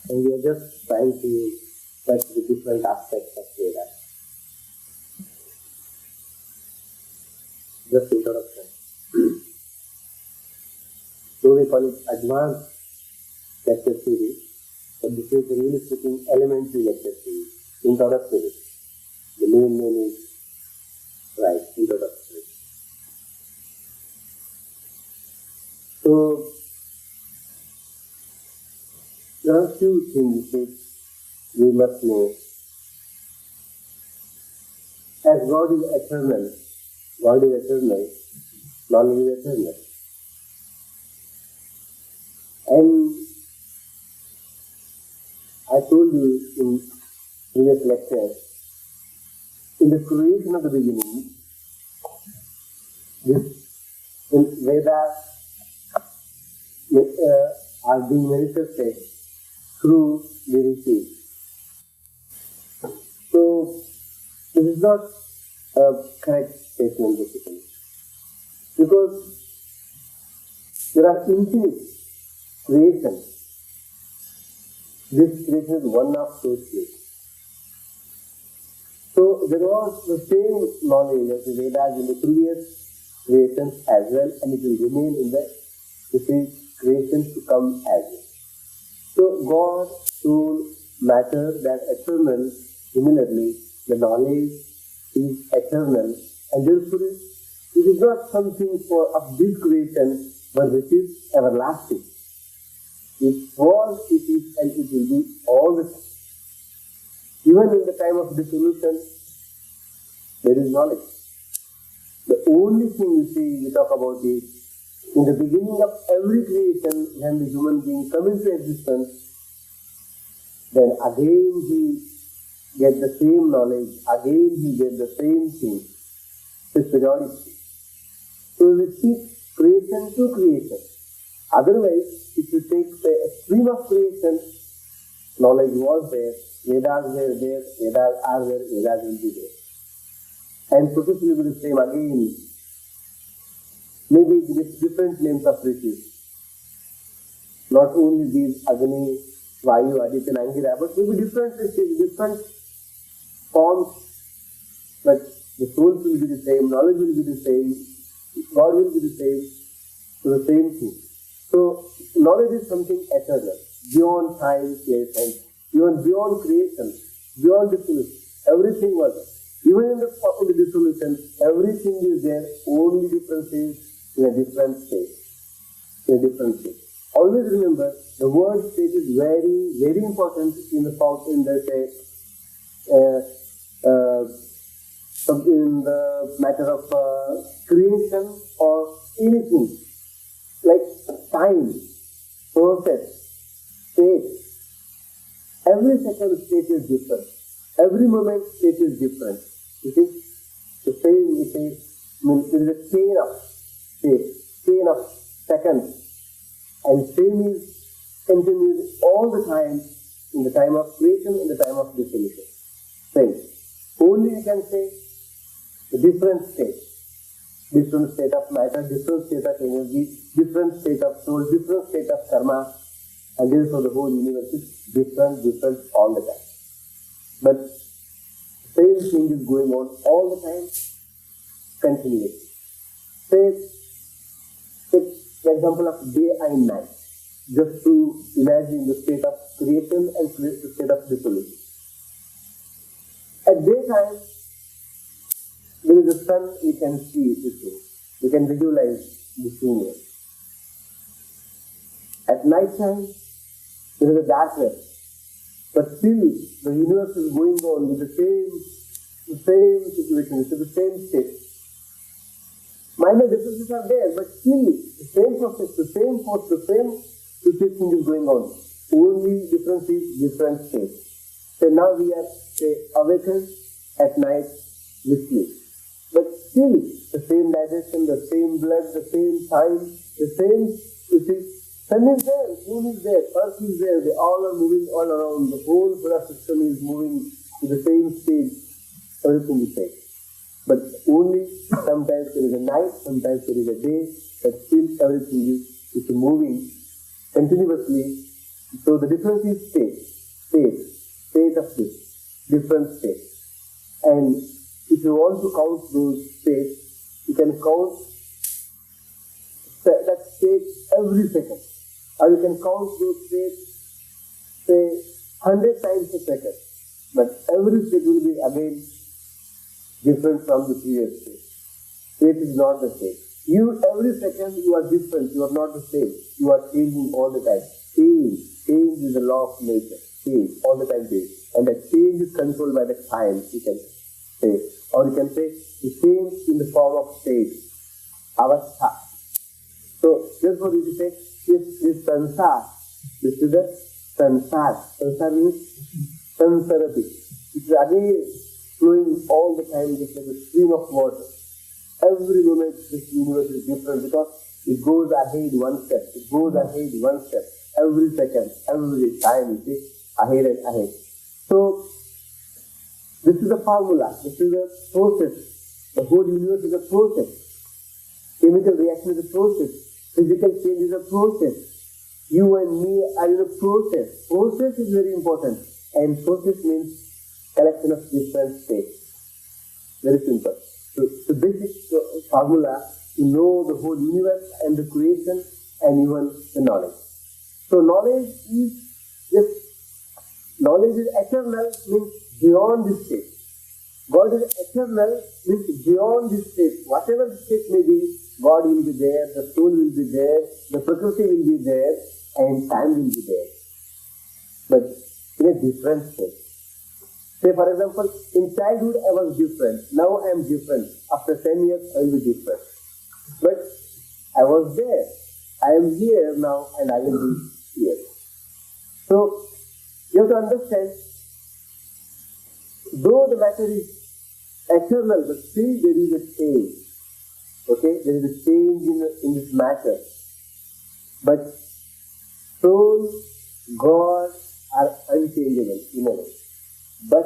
and we are just trying to touch the different aspects of Veda. Just introduction. So we call it advanced lecture series, but this is really speaking elementary lecture series, introductory. The main name is right, introductory. So there are few things which we must know. As God is eternal, knowledge is eternal. And I told you in previous lecture, in the creation of the beginning, this in Veda are being manifested through the rishis. So this is not a correct statement basically, because there are infinite creations. This creation is one of those creations. So there was the same knowledge of the Vedas in the previous creations as well, and it will remain in the creations to come as well. So God told matter that eternal. Similarly, the knowledge is eternal, and therefore it is not something of this creation, but which is everlasting. It was, it is, and it will be all the time. Even in the time of dissolution, there is knowledge. The only thing we talk about is, in the beginning of every creation, when the human being comes into existence, then again he gets the same knowledge, again he gets the same thing, this periodicity. So we see creation to creation. Otherwise, if you take a stream of creation, knowledge was there, Vedas were there, Vedas are there, Vedas will be there. And process will be the same again. Maybe with different names of rishis. Not only these Agni, Vayu, Aditya, and Angira, but maybe different rishis, different forms, but the souls will be the same, knowledge will be the same, God will be the same, so the same thing. So knowledge is something eternal, beyond time, space, and even beyond creation, beyond dissolution. Everything was there. Even in the dissolution, everything is there, only difference is in a different state. In a different state. Always remember, the word state is very, very important in the in the matter of creation or anything. Like time, process, state. Every second state is different. Every moment state is different. You see? The same, you say, there is a chain of states, chain of seconds. And same is continued all the time, in the time of creation, in the time of dissolution. Same. Only you can say the different states. Different state of matter, different state of energy, different state of soul, different state of karma, and therefore the whole universe is different all the time. But same thing is going on all the time, continuously. Take the example of day and night, just to imagine the state of creation and the state of dissolution. At daytime, there is a sun, you can see this thing. You can visualize this thing. At night time, there is a darkness. But still, the universe is going on with the same situation, with the same state. Minor differences are there, but still, the same process, the same force, the same thing is going on. Only difference is different state. So now we are, awakened, at night we sleep. But still, the same digestion, the same blood, the same time, the same, you see, sun is there, moon is there, earth is there, they all are moving all around, the whole solar system is moving to the same stage, everything is there. But only sometimes there is a night, sometimes there is a day, but still everything is moving continuously So the difference is state of this, different states. And if you want to count those states, you can count that state every second. Or you can count those states, say, 100 times a second. But every state will be again different from the previous state. State is not the same. Every second you are different, you are not the same. You are changing all the time. Change is the law of nature. Change, all the time change. And that change is controlled by the time, you can say. Or you can say, the change in the form of state. Avastha. So, therefore you say, this sansar, this is the sansar. Sansar means sansarati. It is again flowing all the time, just like a stream of water. Every moment this universe is different because it goes ahead one step. It goes ahead one step. Every second, every time, you see, ahead and ahead. So, this is a formula. This is a process. The whole universe is a process. Chemical reaction is a process. Physical change is a process. You and me are in a process. Process is very important. And process means collection of different states. Very simple. So the basic formula to know the whole universe and the creation and even the knowledge. So knowledge is eternal, means beyond this state. God is eternal, means beyond this state. Whatever the state may be, God will be there, the soul will be there, the Prakriti will be there, and time will be there. But in a different state. Say for example, in childhood I was different, now I am different. After 10 years I will be different. But I was there, I am here now and I will be here. So, you have to understand, though the matter is eternal, but still there is a change. Okay, there is a change in this matter. But soul, God are unchangeable in a way. But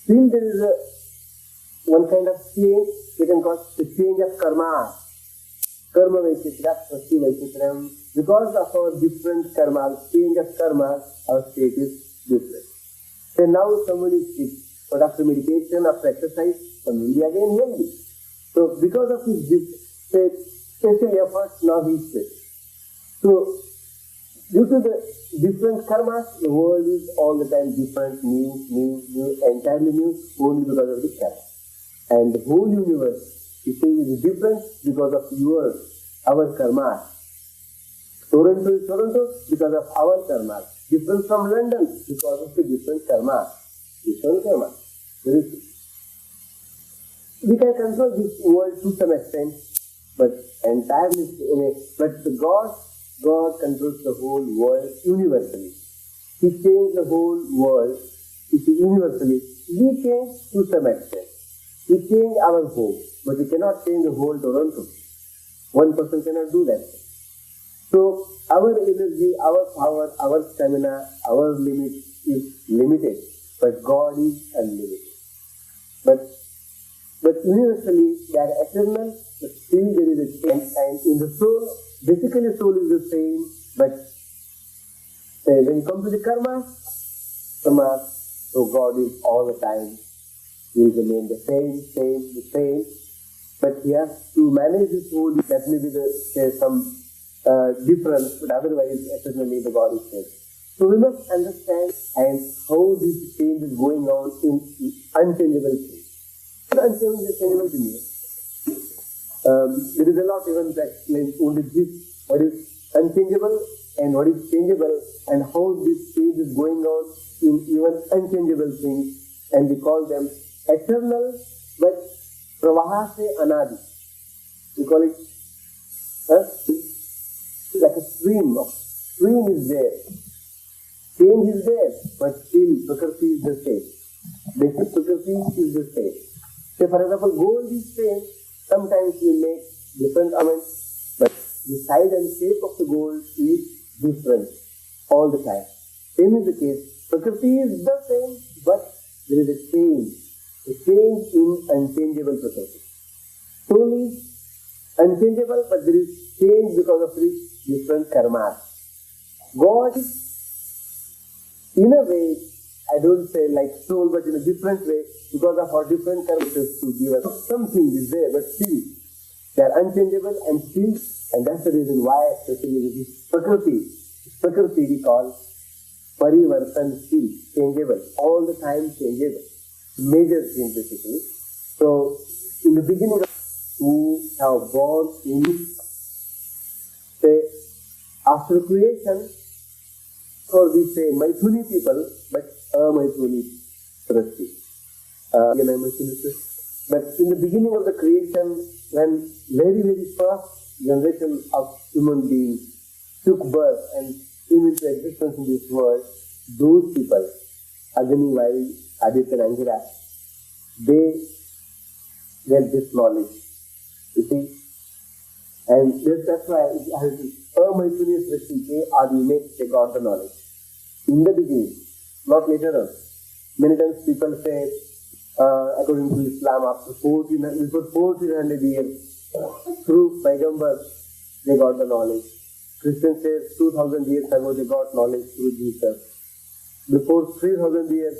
still there is one kind of change, we can call the change of karma. Karma Vaishitra, Prati Vaishitram. Because of our different karmas, change of karma, our state is different. So now someone is sick, but after meditation, after exercise, someone will be again healthy. So because of his special efforts, now he is sick. So due to the different karmas, the world is all the time different, new, entirely new, only because of the karma. And the whole universe, you say, is different because of our karma. Toronto is Toronto because of our karma. Different from London because of the different karma. Different karma. We can control this world to some extent, but entirely, but the God controls the whole world universally. He changed the whole world universally. We change to some extent. We change our home, but we cannot change the whole Toronto. One person cannot do that. So our energy, our power, our stamina, our limit is limited, but God is unlimited. But universally they are eternal, but still there is a change. And in the soul, basically soul is the same, but when you come to the karma, so God is all the time. He is remain the same. But he has to manage his soul. That may be there's some difference, but otherwise eternally the God is same. So we must understand and how this change is going on in unchangeable things. Unchangeable things. There is a lot even to explain only this, what is unchangeable and what is changeable, and how this change is going on in even unchangeable things, and we call them eternal, but pravahase anadi. We call it like a stream is there. Change is there, but still Prakriti is the same. Basic Prakriti is the same. Say for example, gold is same. Sometimes we make different amounts, but the size and shape of the gold is different all the time. Same is the case. Prakriti is the same, but there is a change. A change in unchangeable Prakriti. Soul is unchangeable, but there is change because of its different karmas. God is in a way, I don't say like soul, but in a different way, because of our different characters to give us. Something is there, but still, they are unchangeable and still, and that's the reason why, especially with this Prakriti we call Parivartan, still changeable, all the time changeable, major change basically. So, in the beginning, who have born in, say, after creation, or we say Maithuni people, but Maithuni Prasti. But in the beginning of the creation, when very, very first generation of human beings took birth and came into existence in this world, those people, Agni, Vayu, Aditya and Angira, they get this knowledge. You see? And that's why it has Maithuni Prasti, they got the knowledge. In the beginning, not later on. Many times people say, according to Islam, after 1400 years, through Paigambar, they got the knowledge. Christians say 2000 years ago they got knowledge through Jesus. Before 3000 years,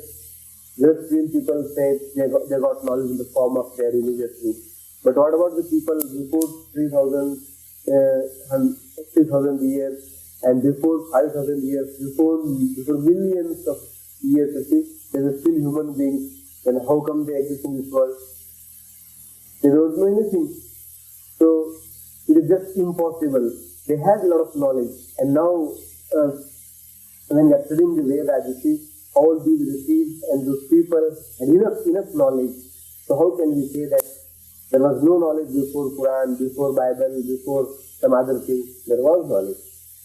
just people say they got knowledge in the form of their religious group. But what about the people before 3000 years? And before 5,000 years, before millions of years, there were still human beings. Then how come they exist in this world? They don't know anything. So it is just impossible. They had a lot of knowledge. And now, when they are studying the Vedas, you see, all these received and those people had enough knowledge. So how can we say that there was no knowledge before Quran, before Bible, before some other thing? There was knowledge.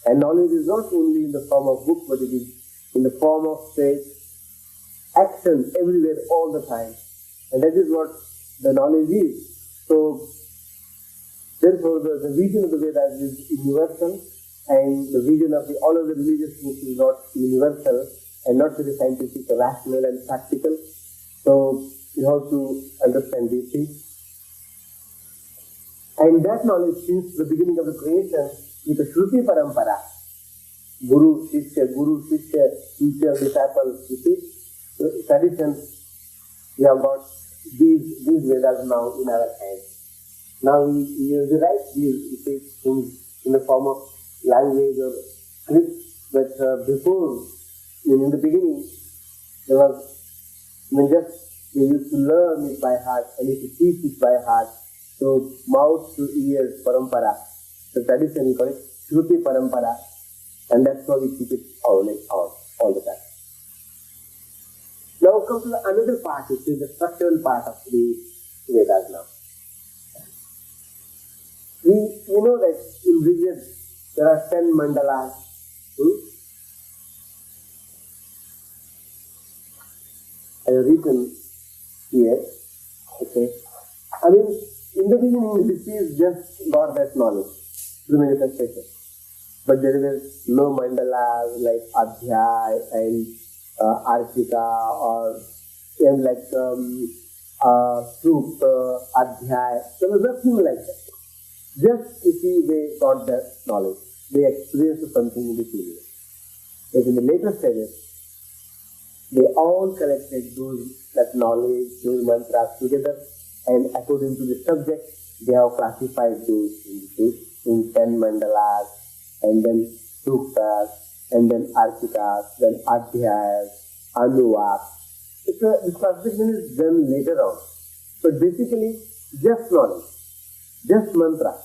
And knowledge is not only in the form of books, but it is in the form of, say, action everywhere, all the time. And that is what the knowledge is. So, therefore, the vision of the Vedas is universal, and the vision of all of the religious books is not universal, and not very scientific, rational, and practical. So, you have to understand these things. And that knowledge, since the beginning of the creation, with the Shruti Parampara, Guru, Shishya, teacher, disciple, you see, traditions, we have got these Vedas now in our hands. Now we write these things in the form of language or script, but before, in the beginning, there was, just we used to learn it by heart, and used to teach it by heart. So, mouth to ears, parampara. The tradition, we call it Shruti Parampara, and that's how we keep it all the time. Now come to another part, which is the structural part of the Vedas now. We know that in Rigveda there are 10 mandalas. I have written here, okay. I mean, in the beginning, this is just got that knowledge through manifestation. But there is no mandalas like Adhyay and Archika or like Sukta, Adhyay. There was nothing like that. Just you see, they got that knowledge. They experienced something in this universe. But in the later stages, they all collected that knowledge, those mantras together, and according to the subject, they have classified those in 10 mandalas, and then suktas, and then archikas, then adhyayas, anuvak. This classification is done later on. But basically, just knowledge, just mantra.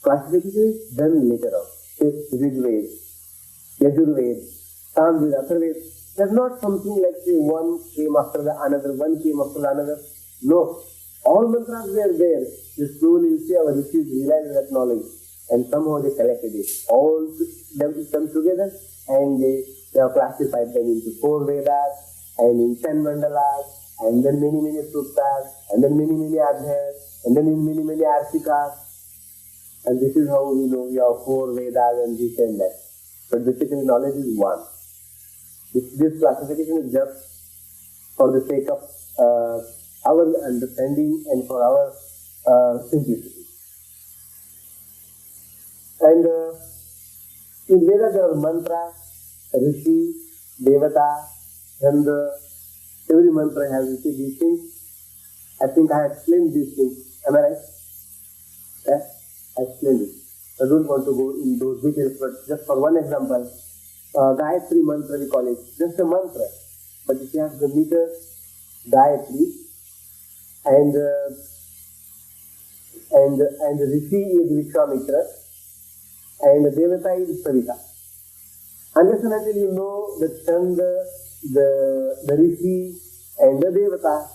Classification is done later on. Rigveda, Yajurveda, Samveda, Atharveda. There's not something like, say, one came after the another, one came after the another. No. All mantras were there. They slowly, you see, our rishis realized that knowledge, and somehow they collected it. All them come together, and they have classified them into 4 Vedas, and in 10 mandalas, and then many suktas, and then many adhyayas, and then in many archikas. And this is how we know we have 4 Vedas and this and that. But basically knowledge is one. This classification is just for the sake of our understanding and for our simplicity. And in Veda there are mantras, rishi, Devata, Chanda, every mantra has received these things. I think I explained these things. Am I right? Yeah? I explained it. I don't want to go in those details, but just for one example, Gayatri mantra we call it, just a mantra. But if you have the meter, Gayatri, and Rishi is Vishwamitra, and Devata is Savita. Unless and until you know the Chanda, the Rishi, and the Devata,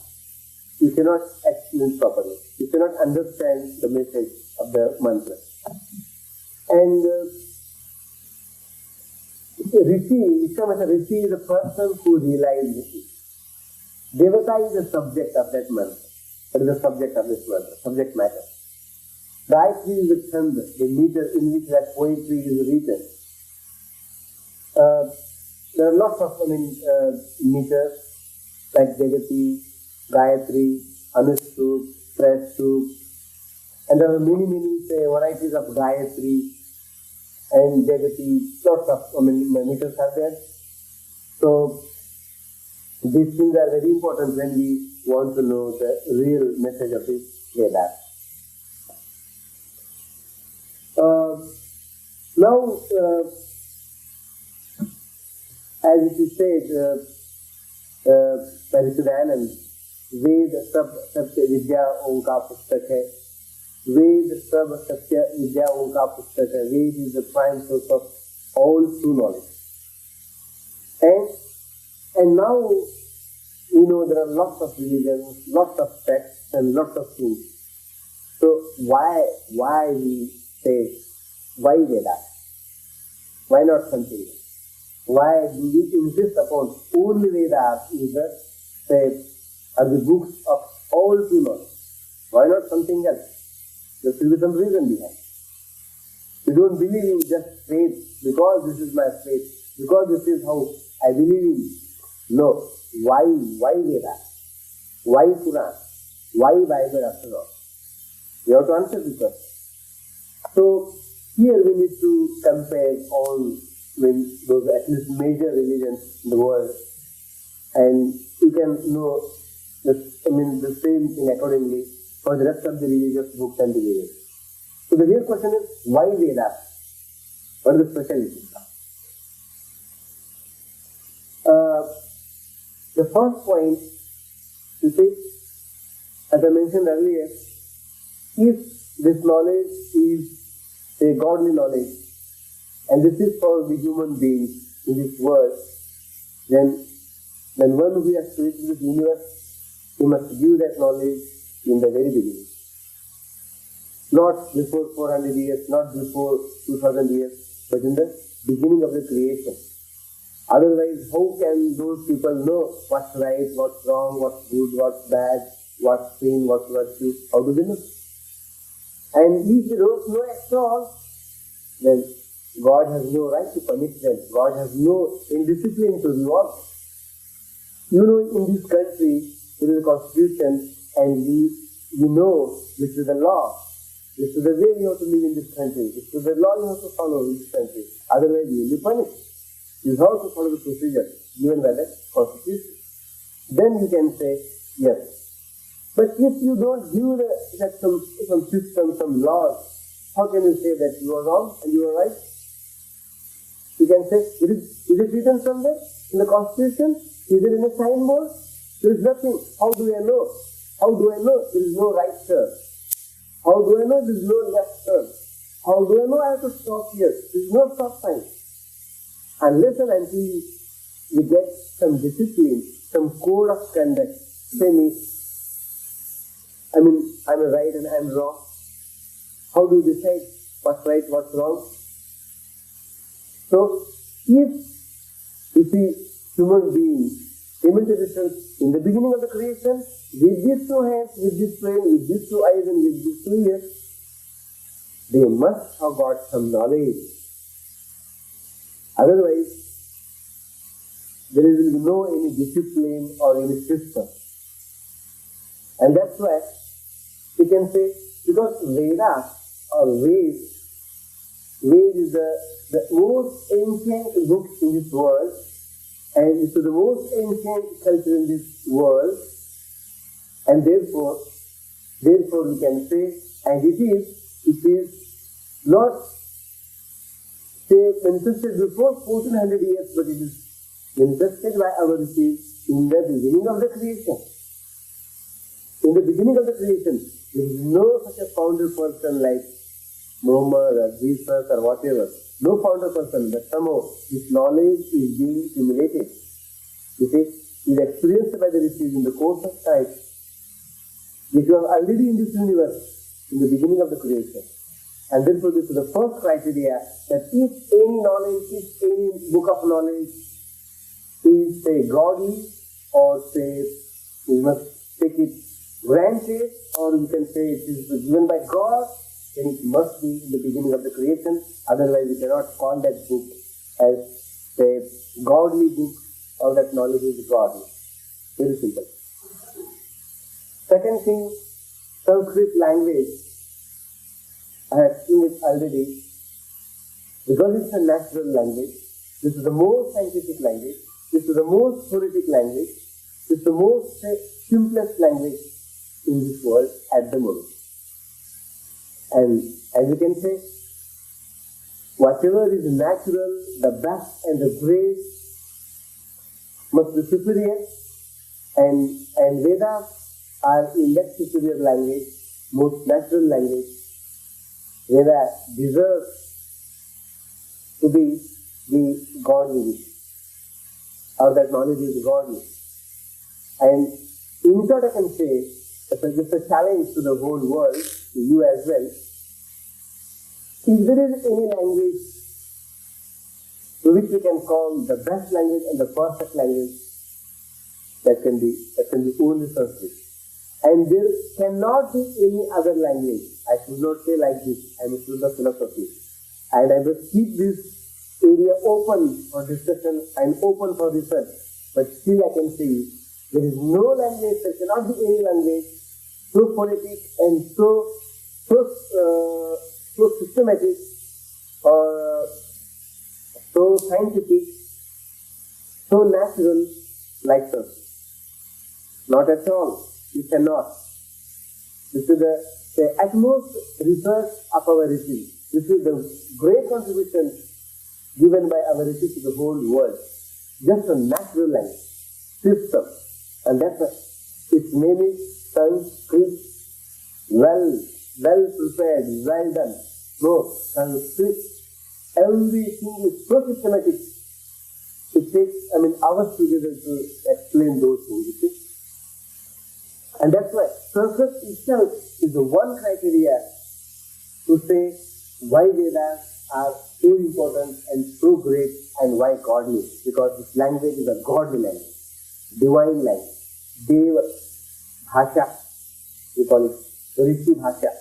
you cannot explain properly. You cannot understand the message of the mantra. And Rishi, Vishwamitra Rishi is the person who realizes it. Devata is the subject of that mantra. That is the subject of this mantra, subject matter. Gayatri is the chanda, the meter in which that poetry is written. There are lots of meters like Jagati, Gayatri, Anushtup, Prashtup, and there are many varieties of Gayatri and Jagati, lots of meters are there. So these things are very important when we want to know the real message of the Vedas. Now, as it is said by Rishidayanand, Ved Sab Satya Vidya Onka Pustak hai. Ved Sab Satya Vidya Onka Pustak hai. Ved is the prime source of all true knowledge. And now, there are lots of religions, lots of texts, and lots of things. So why we say, why Vedas? Why not something else? Why do we insist upon only Vedas is the books of all true knowledge? Why not something else? There should be some reason behind. We don't believe in just faith because this is my faith, because this is how I believe in. No. Why Vedas? Why Quran? Why Bible after all? We have to answer this question. So here we need to compare all those at least major religions in the world, and you can know the same thing accordingly for the rest of the religious books and religions. So the real question is, why Vedas? What is the specialty? The first point, you see, as I mentioned earlier, if this knowledge is a godly knowledge, and this is for the human beings in this world, then one who has created this universe, he must give that knowledge in the very beginning. Not before 400 years, not before 2000 years, but in the beginning of the creation. Otherwise, how can those people know what's right, what's wrong, what's good, what's bad, what's sin, what's virtue? How do they know? And if they don't know at all, then God has no right to punish them. God has no indiscipline to reward them. In this country, there is a constitution, and you know this is the law. This is the way you have to live in this country. This is the law you have to follow in this country. Otherwise, you will be punished. You have to follow the procedure given by the constitution. Then you can say, yes. But if you don't give some system, some laws, how can you say that you are wrong and you are right? You can say, is it written somewhere in the constitution? Is it in a signboard? There is nothing. How do I know? How do I know there is no right turn? How do I know there is no left turn? How do I know I have to stop here? There is no stop sign. Unless and until you get some discipline, some code of conduct, I'm right and I'm wrong. How do you decide what's right, what's wrong? So, if you see human beings came into existence in the beginning of the creation, with these two hands, with this brain, with these two eyes, and with these 2 ears, they must have got some knowledge. Otherwise, there will be no any discipline or any system. And that's why we can say, because Veda or Ved is the most ancient book in this world, and it is the most ancient culture in this world, and therefore we can say, and it is not say manifested before 1400 years, but it is manifested by our rishis in the beginning of the creation. In the beginning of the creation, there is no such a founder person like Muhammad or Jesus or whatever. No founder person, but somehow this knowledge is being accumulated. You see, is experienced by the rishis in the course of time. It was already in this universe in the beginning of the creation. And therefore this is the first criteria, that if any knowledge, if any book of knowledge is say godly, or say we must take it granted, or we can say it is given by God, then it must be in the beginning of the creation. Otherwise we cannot call that book as say godly book, or that knowledge is godly. Very simple. Second thing, Sanskrit language. I have seen it already. Because it's a natural language, this is the most scientific language, this is the most phonetic language, this is the most simplest language in this world at the moment. And as you can say, whatever is natural, the best and the great must be superior, and Vedas are in that superior language, most natural language. Veda deserves to be the godly, or that knowledge is godly. And in short I can say, it's a challenge to the whole world, to you as well. If there is any language which we can call the best language and the perfect language, that can be only Sanskrit. And there cannot be any other language. I should not say like this. I am a student of philosophy, and I must keep this area open for discussion and open for research. But still I can say, there is no language, there cannot be any language so phonetic and so systematic or so scientific, so natural like Sanskrit. Not at all. You cannot. This is the utmost research of our rishis. This is the great contribution given by our rishis to the whole world. Just a natural language, system. And that's its name is Sanskrit. Well prepared, well done. No, Sanskrit. Everything is so systematic. It takes, hours together to explain those things, you see. And that's why Sanskrit itself is the one criteria to say why Vedas are so important and so great and why godly. Because this language is a godly language, divine language, Deva Bhasha, we call it Rishi Bhasha.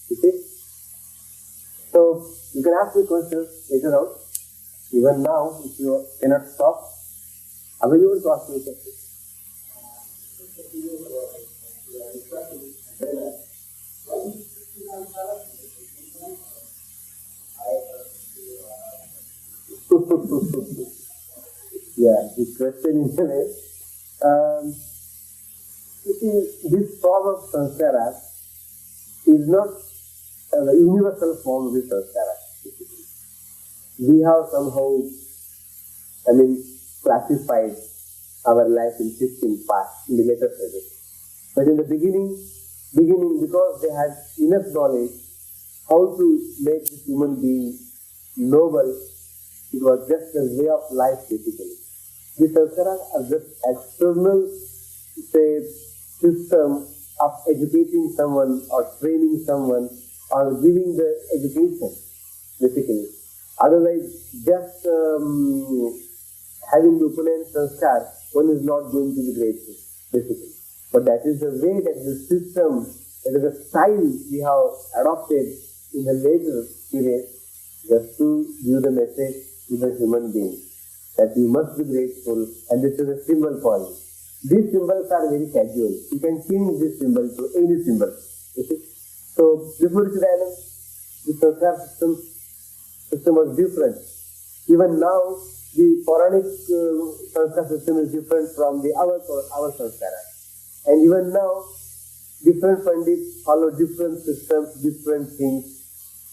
You see? So you can ask me questions later on. Even now, if you cannot stop, available to ask me questions. Yeah, the question is this form of samskara is not the universal form of the samskara. We have somehow, classified our life in 15 parts in the later stages. But in the beginning, because they had enough knowledge how to make this human being noble, it was just a way of life basically. The samskaras are just external, system of educating someone or training someone or giving the education basically. Otherwise, just having the opponent sanskar, one is not going to be grateful basically. But that is the way, that is the system, that is the style we have adopted in the later period, just to give the message to the human being that you must be grateful, and this is a symbol for you. These symbols are very casual. You can change this symbol to any symbol. You see? So before Israel, the sanskar system was different. Even now, the Puranic sanskar system is different from our sanskara. And even now, different pandits follow different systems, different things.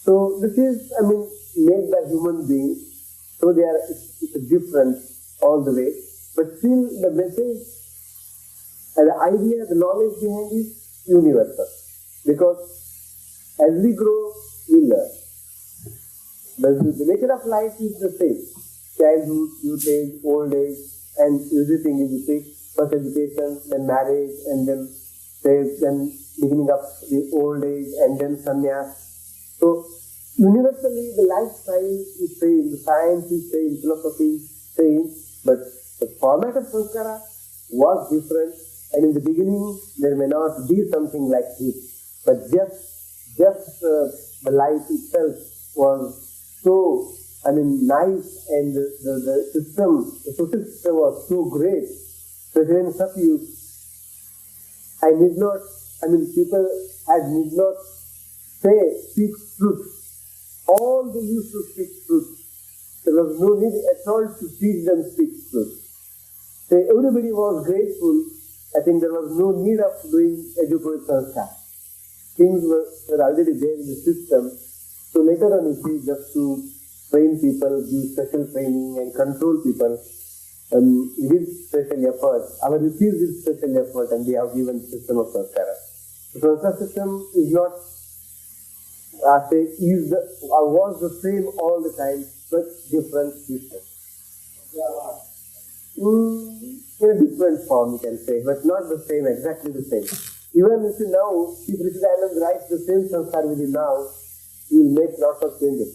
So this is, made by human beings. So it's different all the way. But still the message and the idea, the knowledge behind is universal. Because as we grow, we learn. The nature of life is the same. Childhood, youth age, old age, and everything is the same. First education, then marriage, and then beginning of the old age, and then sannyas. So universally, the lifestyle is same, the science is same, philosophy is same, but the format of sanskara was different. And in the beginning, there may not be something like this, but just the life itself was so, nice, and the system, the social system was so great. So in Satyu, people need not speak truth. All they used to speak truth. There was no need at all to teach them speak truth. So everybody was grateful. I think there was no need of doing educated sanskar. Things were already there in the system. So later on, you see, just to train people, give special training and control people, we did special effort. Our rishis did special effort, and they have given system of sanskara. The sanskar system is not, was the same all the time, but different system. In a different form, you can say, but not the same, exactly the same. Even if Rishi Dayanand writes the same sanskar within now, he will make lots of changes.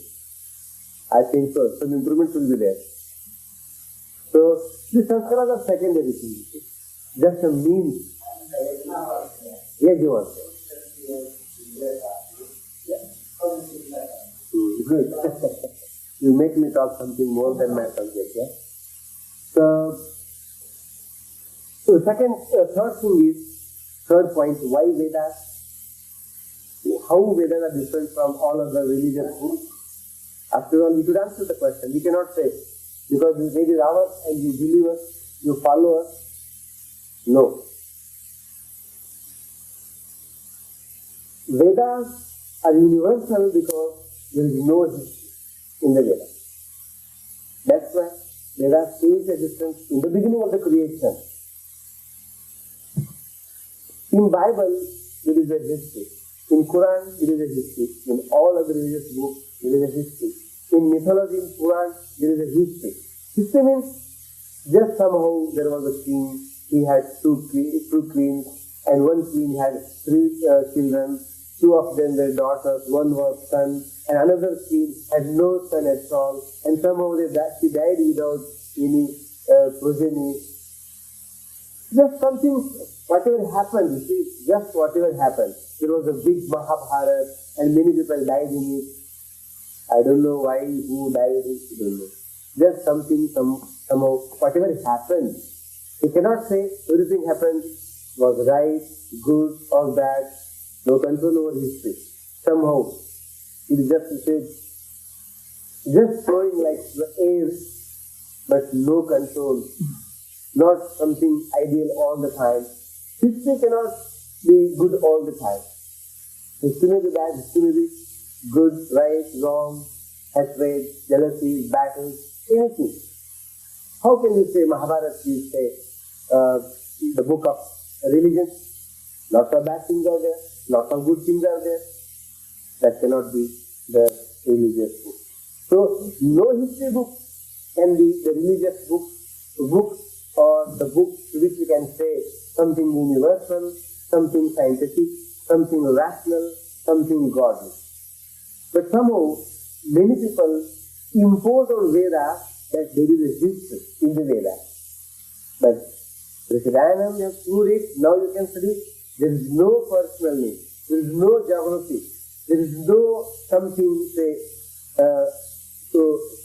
I think so. Some improvements will be there. So, the sanskaras are secondary things. Just a means. Yes, you want to say. Good. You make me talk something more than my subject, yeah? So third point, why Vedas? How Vedas are different from all other religious books? After all, we should answer the question. We cannot say, because this Veda is ours and you believe us, you follow us. No. Vedas are universal because there is no history in the Vedas. That's why Vedas stays existence in the beginning of the creation. In Bible, there is a history. In Quran, there is a history. In all other religious books, there is a history. In mythology, in Quran, there is a history. History means just somehow there was a king, he had two queens, and one queen had three children. Two of them were daughters, one was son, and another queen had no son at all, and somehow she died without any progeny. Just something, whatever happened, you see, just whatever happened. There was a big Mahabharata, and many people died in it. I don't know why, who died, I don't know. Just something, somehow, whatever happened. You cannot say everything happened was right, good, or bad. No control over history. Somehow, it is just flowing like the air, but no control. Not something ideal all the time. History cannot be good all the time. History may be bad, history may be good, right, wrong, hatred, jealousy, battles, anything. How can you say Mahabharata is the book of religion? Lots of bad things are there, lots of good things are there. That cannot be the religious book. So, no history book can be the religious book, or the book to which we can say something universal, something scientific, something rational, something godly. But somehow, many people impose on Veda that there is a history in the Veda. But Rishi Dayanand has proved it, now you can study. There is no personal name, there is no geography, there is no something,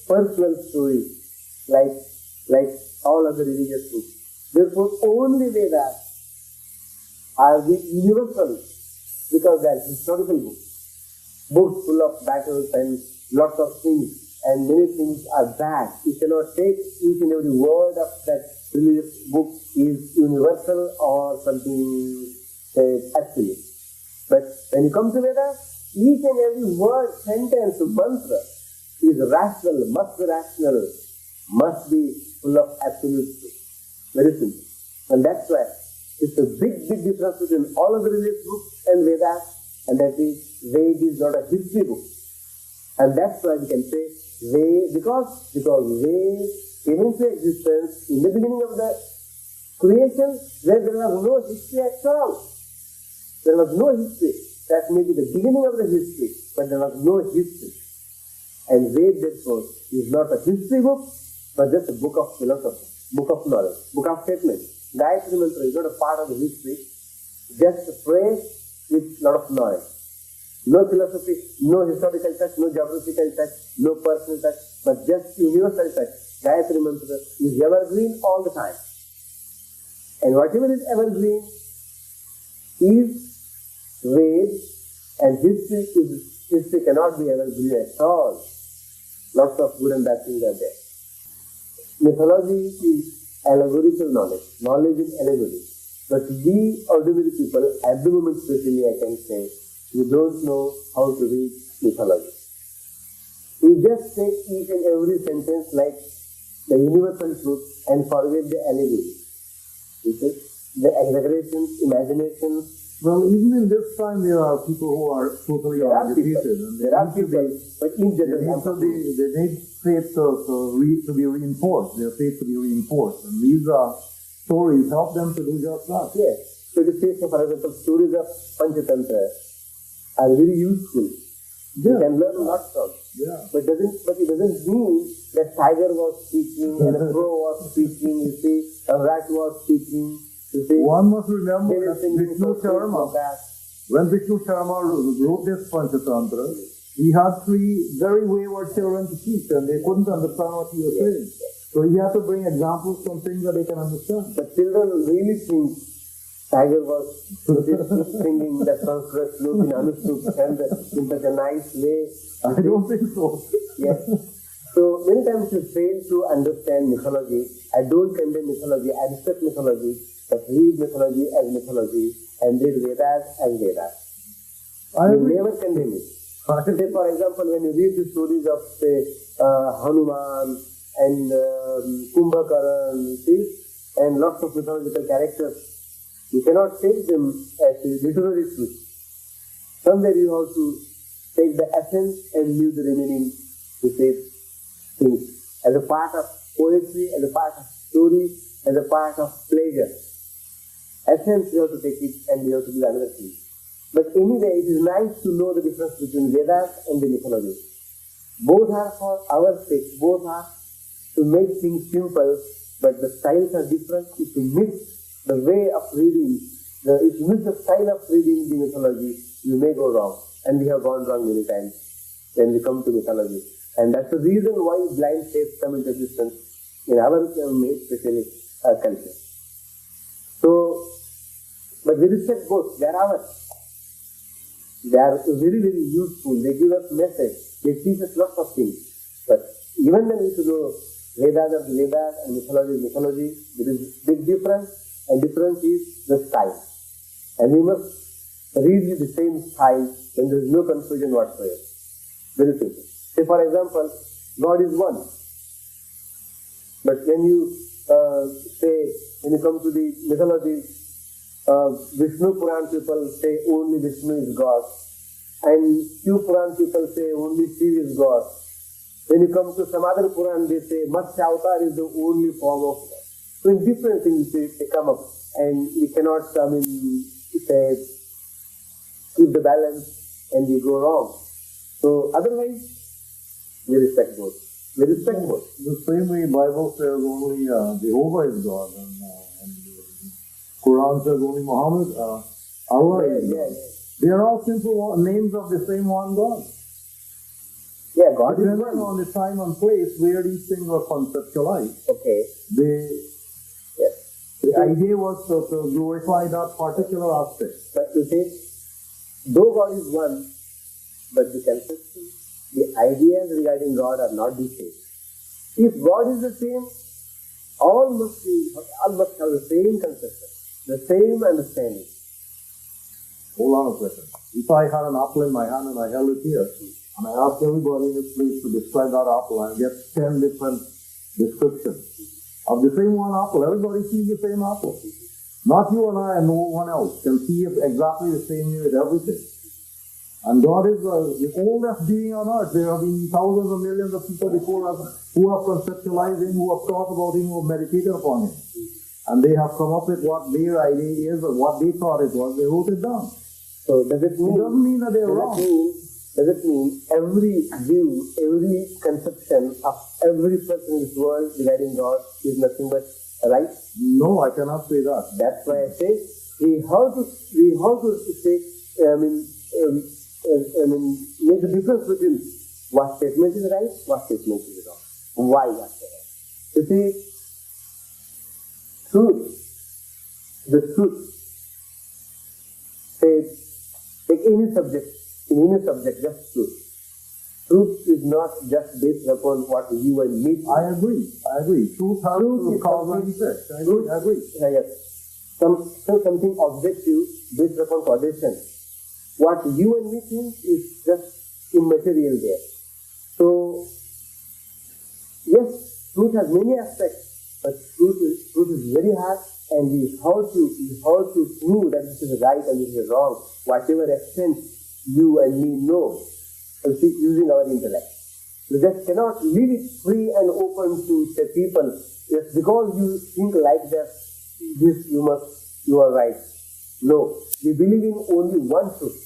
personal story like all other religious books. Therefore, only Vedas are the universal because they are historical books full of battles and lots of things and many things are bad. You cannot take each and every word of that religious book is universal or something absolute. But when you come to Vedas, each and every word, sentence, mantra is rational, must be full of absolute truth. Very simple. And that's why it's a big difference between all of the religious books and Vedas, and that is Veda is not a history book. And that's why we can say Veda, because Veda came into existence in the beginning of the creation where there was no history at all. There was no history. That may be the beginning of the history, but there was no history. And Veda, therefore, is not a history book, but just a book of philosophy, book of knowledge, book of statement. Gayatri Mantra is not a part of the history, just a phrase with a lot of knowledge. No philosophy, no historical touch, no geographical touch, no personal touch, but just universal touch. Gayatri Mantra is evergreen all the time. And whatever is evergreen is Veda, and history cannot be evergreen at all. Lots of good and bad things are there. Mythology is allegorical knowledge is allegory. But we ordinary people, at the moment especially I can say, we don't know how to read mythology. We just take each and every sentence like the universal truth and forget the allegory. The exaggerations, imaginations. Well, even in this time, there are people who are totally uneducated. There are people, but in general, they need faith to be reinforced. Their faith to be reinforced, and these stories help them to do just that. Yes. So the case of, for example, stories of Panchatantra are very useful. You can learn a lot from. Yeah. But it doesn't mean that tiger was speaking and a crow was speaking. You see, a rat was speaking. One must remember that Vishnu Sharma, when Vishnu Sharma wrote this Panchatantra, he had 3 very wayward children to teach, and they couldn't understand what he was saying. So he had to bring examples from things that they can understand. The children really think tiger was singing the Sanskrit slook in Anustuk and in such a nice way. I don't think so. Yes. So many times you fail to understand mythology. I don't condemn mythology, I respect mythology, but read mythology as mythology and read Vedas as Vedas. You never condemn it. Say, for example, when you read the stories of, say, Hanuman and Kumbhakaran, and lots of mythological characters, you cannot take them as a literary truth. Somewhere you have to take the essence and leave the remaining things as a part of poetry, as a part of story, as a part of pleasure. Essence you have to take it and you have to do another thing. But anyway, it is nice to know the difference between Vedas and the mythology. Both are for our sake, both are to make things simple, but the styles are different. If you miss the way of reading, if you miss the style of reading the mythology, you may go wrong. And we have gone wrong many times when we come to mythology. And that's the reason why blind faith come into existence in our especially culture. So, but we respect both. They are ours. They are very, very useful. They give us message. They teach us lots of things. But even when we should know Vedas are Vedas and mythology is mythology, there is big difference, and difference is the style. And we must read with the same style when there is no confusion whatsoever. Very simple. Say for example, God is one. But when you when you come to the mythology, Vishnu Puran people say only Vishnu is God, and few Puran people say only Shiva is God. When you come to some other Puran, they say Matsya Avatar is the only form of God. So in different things they come up, and we cannot keep the balance and we go wrong. So otherwise, we respect both. We respect both. The same way Bible says only Jehovah is God, and Quran says only Muhammad, Allah is God. They are all simple names of the same one God. Yeah, God is depending on the time and place where these things were conceptualized. Okay. The idea was to glorify that particular aspect. But you see, though God is one, but the conception, the ideas regarding God are not the same. If God is the same, all must have the same conception, the same understanding. Hold on a second. If I had an apple in my hand and I held it here, and I asked everybody in this place to describe that apple, I get 10 different descriptions of the same one apple. Everybody sees the same apple. Not you and I and no one else can see it exactly the same way with everything. And God is the oldest being on earth. There have been thousands of millions of people before us who have conceptualized Him, who have thought about Him, who have meditated upon Him. And they have come up with what their idea is or what they thought it was. They wrote it down. So does it mean? It doesn't mean that they're wrong. Does it mean every view, every conception of every person in this world regarding God is nothing but right? No, I cannot say that. That's why I say we have to say, make the difference between what statement is right, what statement is wrong. Why after that? You see, the truth says, take any subject, just truth. Truth is not just based upon what you and me think. I agree. Truth has cause and effect. I agree. Yes. Something objective based upon causation. What you and me think is just immaterial there. So, yes, truth has many aspects, but truth is very hard, and we have to prove that this is right and this is wrong, whatever extent you and me know, using our intellect. We just cannot leave it free and open to say people, yes, because you think like that, this you are right. No, we believe in only one truth.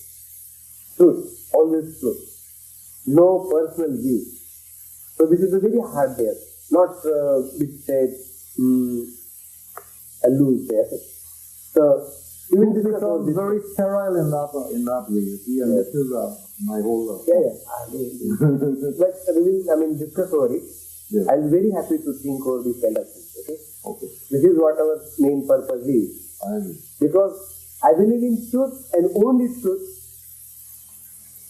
Truth, always truth. No personal view. So this is very hard there. Not which said allude there. So even this becomes very sterile in that way. You see, and this is my whole. But we will, discuss over it. Yeah. I'll be very happy to think over these kind of things. Okay. This is what our main purpose is. I agree. Because I believe in truth and only truth,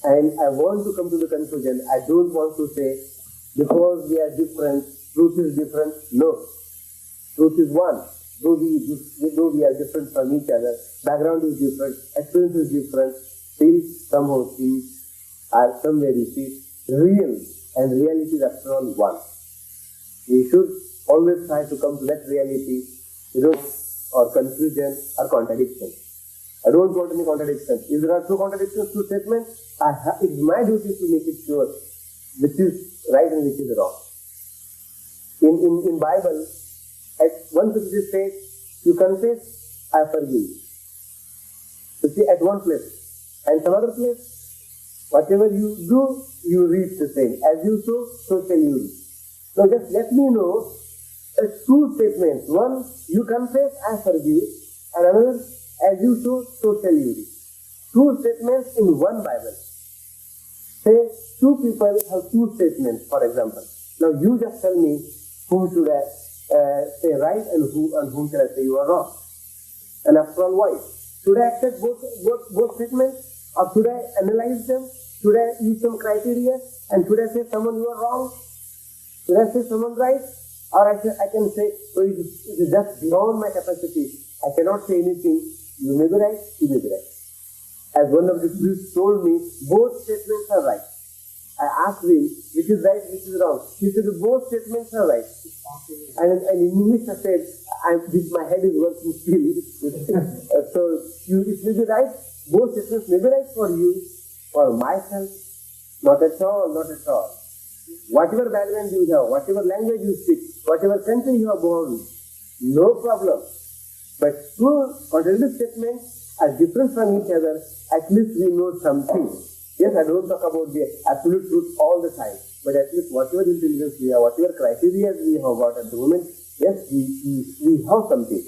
and I want to come to the conclusion. I don't want to say because we are different, truth is different. No, truth is one. Though we are different from each other, background is different, experience is different, still somehow things are somewhere you see real, and reality is after all one. We should always try to come to that reality, or confusion or contradiction. I don't want any contradiction. If there are two contradictions to statements, it's my duty to make it sure which is right and which is wrong. In Bible, at one place it says, you confess, I forgive. You see, at one place. And some other place, whatever you do, you reap the same. As you sow, so shall you reap. So just let me know two statements. One, you confess, I forgive. And another, as you sow, so shall you reap. Two statements in one Bible. Say, two people have two statements, for example. Now you just tell me, whom should I say right and whom shall I say you are wrong? And after all, why? Should I accept both statements, or should I analyze them? Should I use some criteria? And should I say someone you are wrong? Should I say someone right? Or I can say, so it is just beyond my capacity. I cannot say anything. You may be right, you may be right. As one of the priests told me, both statements are right. I asked him, which is right, which is wrong. He said, both statements are right. And in English I said, my head is working still. So it may be right, both statements may be right for you, for myself. Not at all, not at all. Whatever background you have, whatever language you speak, whatever country you are born, no problem. But two contradictory statements are different from each other. At least we know something. Yes, I don't talk about the absolute truth all the time, but at least whatever intelligence we have, whatever criteria we have got at the moment, yes, we have something.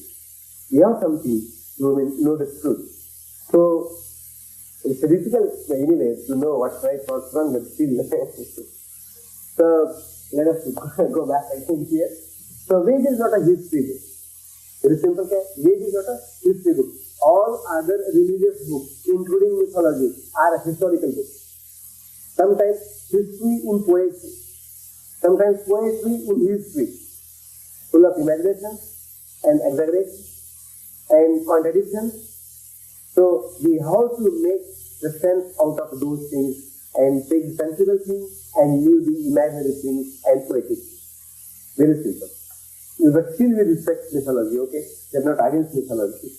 We have something to know the truth. So, it's difficult anyway to know what's right, what's wrong, but still. So, let us go back again here. So, Veda is not a history book. Very simple, Veda is not a history book. All other religious books, including mythology, are historical books. sometimes history in poetry, sometimes poetry in history, full of imagination and exaggeration and contradiction. So we have to make the sense out of those things and take the sensible things and leave the imaginary things and poetic things. Very simple. But still we respect mythology, okay? They're not against mythology.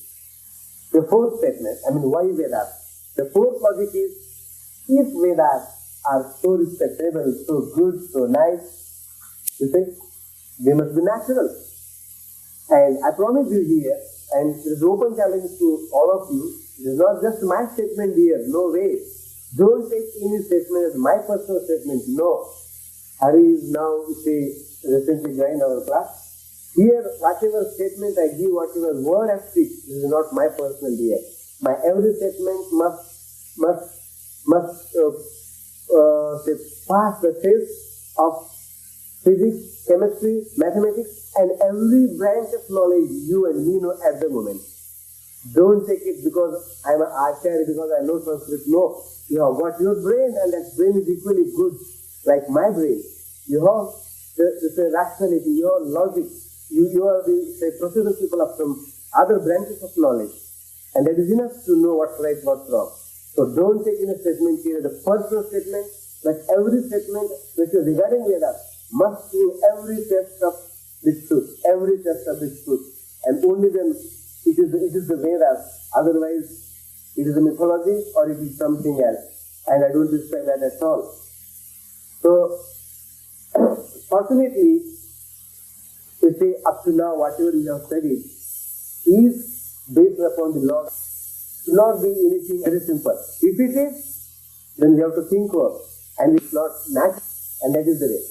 The fourth statement, why Vedas? The fourth logic is, if Vedas are so respectable, so good, so nice, you say, they must be natural. And I promise you here, and it is open challenge to all of you, it is not just my statement here, no way. Don't take any statement as my personal statement, no. Hari is now, recently joined our class. Here, whatever statement I give, whatever word I speak, this is not my personal dear. My every statement must pass the test of physics, chemistry, mathematics, and every branch of knowledge you and me know at the moment. Don't take it because I'm an Acharya, because I know Sanskrit. No, you have got your brain, and that brain is equally good, like my brain. You have the rationality, you have logic. You are the professional people of some other branches of knowledge, and that is enough to know what's right, what's wrong. So don't take in a statement here the personal statement, but every statement which is regarding Vedas must do every test of this truth, and only then it is the Vedas. Otherwise, it is a mythology or it is something else, and I don't respect that at all. So, fortunately, you see, up to now, whatever we have studied is based upon the law. It will not be anything very simple. If it is, then we have to think of, and it's not natural, and that is the way.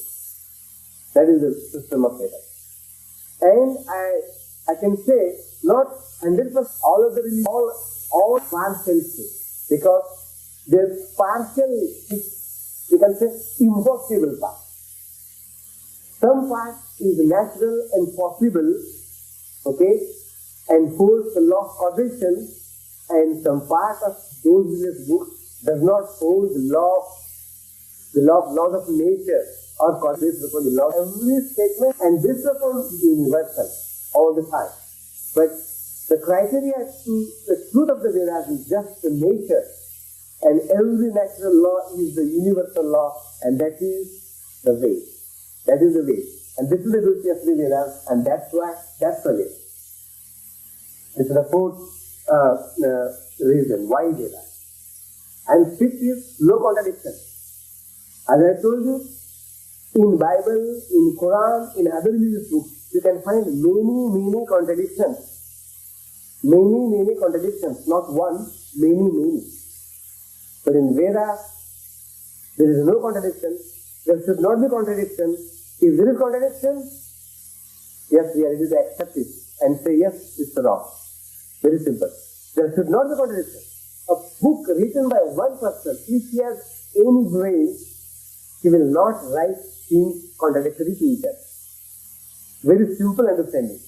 That is the system of Veda. And I can say, not 100% all of the religions, all partial things, because there's partial, you can say, impossible part. Some part is natural and possible, okay, and holds the law of causation, and some part of those religious books does not hold the laws of nature or based upon the law. Every statement and based upon the universal all the time. But the criteria to the truth of the Vedas is just the nature, and every natural law is the universal law, and that is the way. That is the way. And this is the beauty of the Vedas, and that's the way. This is the fourth reason why Vedas. And fifth is no contradiction. As I told you, in Bible, in Quran, in other religious books, you can find many contradictions. Many contradictions, not one, many. But in Vedas, there is no contradiction. There should not be contradiction. If there is contradiction, yes, we are ready to accept it and say, yes, it's wrong. Very simple. There should not be contradiction. A book written by one person, if he has any brain, he will not write things contradictory to each other. Very simple understanding.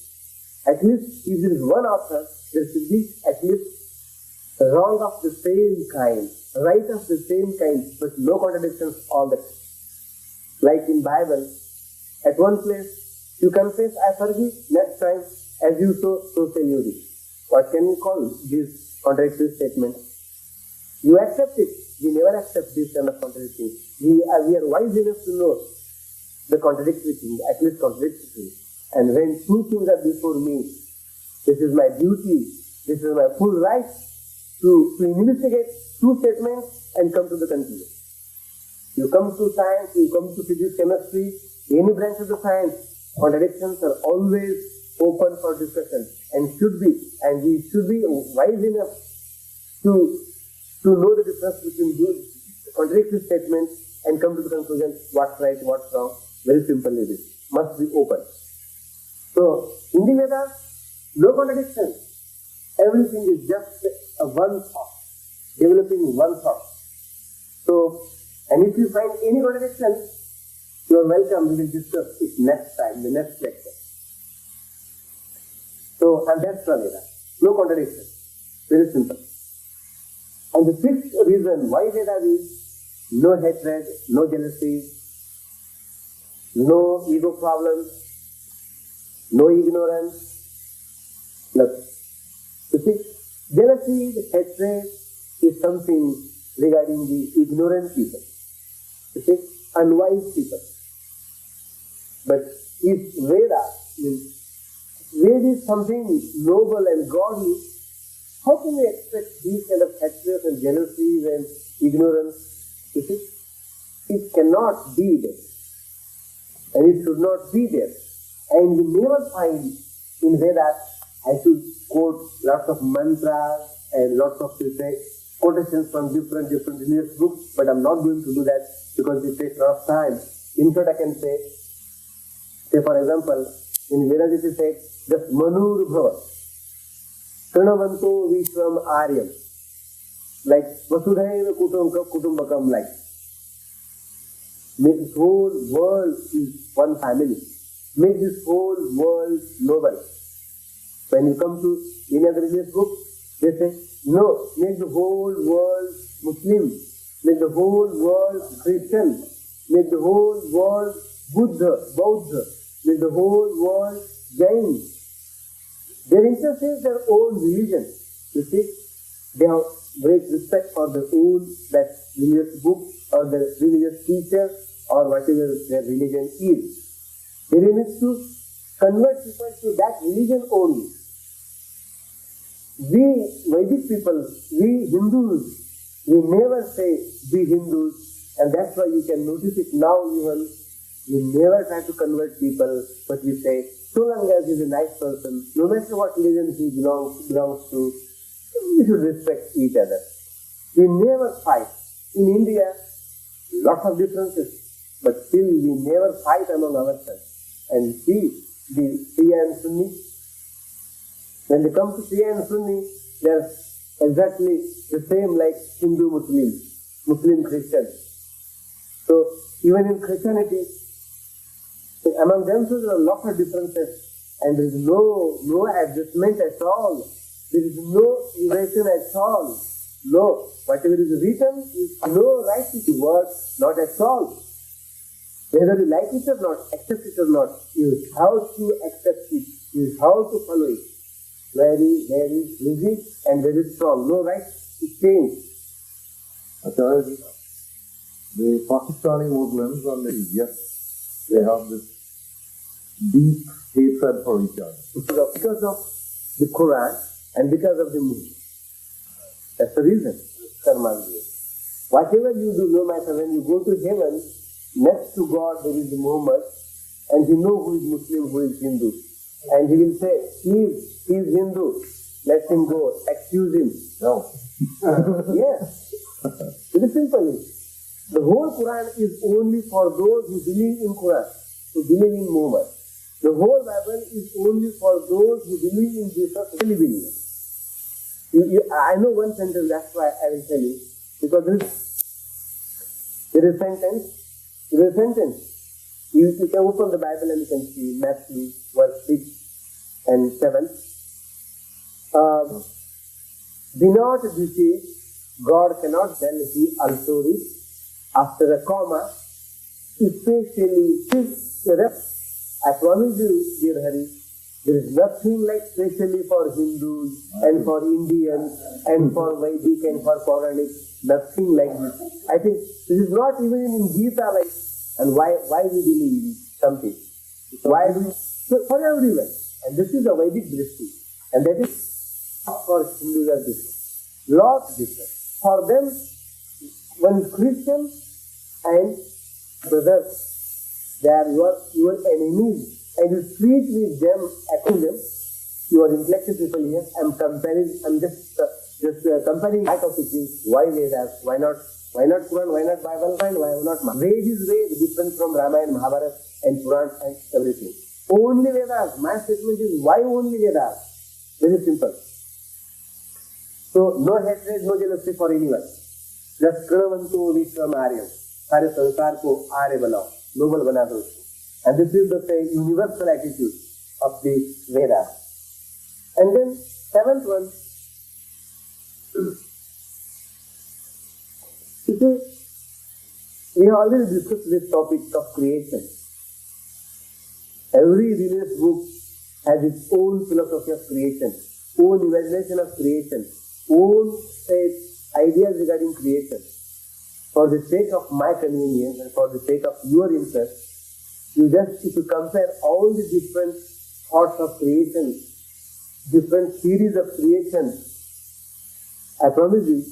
At least if there is one author, there should be at least wrong of the same kind, right of the same kind, but no contradictions all the time. Like in Bible, at one place, you confess, I forgive, next time, as you sow, so shall you reap. What can we call this contradictory statement? You accept it. We never accept this kind of contradictory. We are wise enough to know the contradictory thing, at least contradictory thing. And when two things are before me, this is my duty, this is my full right to investigate two statements and come to the conclusion. You come to science, you come to physics, chemistry, any branch of the science, contradictions are always open for discussion and we should be wise enough to know the difference between those contradictory statements and come to the conclusion what's right, what's wrong. Very simple it is. Must be open. So, in the Vedas, no contradiction. Everything is just one thought, developing one thought. So, and if you find any contradiction, you are welcome. We will discuss it next time, the next lecture. So, and that's the Veda. No contradiction. Very simple. And the sixth reason why Veda is, no hatred, no jealousy, no ego problems, no ignorance, nothing. You see, jealousy, hatred is something regarding the ignorant people. You see, unwise people. But if Veda is something noble and godly, how can we expect these kind of hatred and jealousies and ignorance? You see, it cannot be there. And it should not be there. And we never find in Vedas, I should quote lots of mantras and lots of quotations from different religious books, but I'm not going to do that because it takes a lot of time. In short, I can say for example, in Vedas it says, just Manur Bhava, Trinavanto Vishram Aryam, like Vasudhaiva Kutumbakam, like make this whole world is one family. Make this whole world noble. When you come to any other religious book, they say, no, make the whole world Muslim, make the whole world Christian, make the whole world Buddha, make the whole world Jain. Their interest is their own religion. You see, they have great respect for their own that religious book or the religious teacher or whatever their religion is. They need to convert people to that religion only. We Vedic people, we Hindus, we never say be Hindus, and that's why you can notice it now even. We never try to convert people, but we say, so long as he is a nice person, no matter what religion he belongs to, we should respect each other. We never fight. In India, lots of differences, but still we never fight among ourselves. And see, the Shia and Sunni, when they come to Shia and Sunni, they are exactly the same like Hindu Muslims, Muslim Christians. So, even in Christianity, among themselves there are lots of differences, and there is no adjustment at all. There is no erasure at all. No, whatever is written is no right to work, not at all. Whether you like it or not, accept it or not, you have to accept it. You have to follow it. Very, very easy and very strong. No right to change. Acharya, the Pakistani Muslims and the yes, they have this deep hatred for each other. Because of the Quran and because of the Muslims. That's the reason. Karma. Whatever you do, no matter when you go to heaven, next to God there is Muhammad, and you know who is Muslim, who is Hindu. And he will say, he is Hindu, let him go, excuse him. No. Yes. Very simple. The whole Quran is only for those who believe in Quran, who believe in Muhammad. The whole Bible is only for those who believe in Jesus, really believe. I know one sentence, that's why I will tell you. Because there is a sentence. You can open the Bible and you can see Matthew verse 6 and 7. Be not deceived, God cannot tell he also is. After a comma, especially the rest. I promise you, dear Hari, there is nothing like specially for Hindus and for Indians and for Vedic and for Puranic. Nothing like this. I think this is not even in Gita like. And why we believe in something? Why do we? So for everyone. And this is a Vedic drishti. And that is for Hindus are different. Lot different. For them, one is Christian and brothers. They are your enemies. And you treat with them, accuse them. You are intellectual people here. I'm just comparing my topic is why Vedas, why not Quran, why not Bible, why not Veda? Veda is way different from Ramayana, Mahabharata and Puran and everything. Only Vedas. My statement is why only Vedas? Very simple. So no hatred, no jealousy for anyone. Just Trinavanto Vishram Aryam. सारे संसार को आर्य बनाओ, noble बना दो. And this is the universal attitude of the Veda. And then seventh one, We have already discussed this topic of creation. Every religious book has its own philosophy of creation, own imagination of creation, own ideas regarding creation. For the sake of my convenience and for the sake of your interest, if you compare all the different thoughts of creation, different theories of creation, I promise you,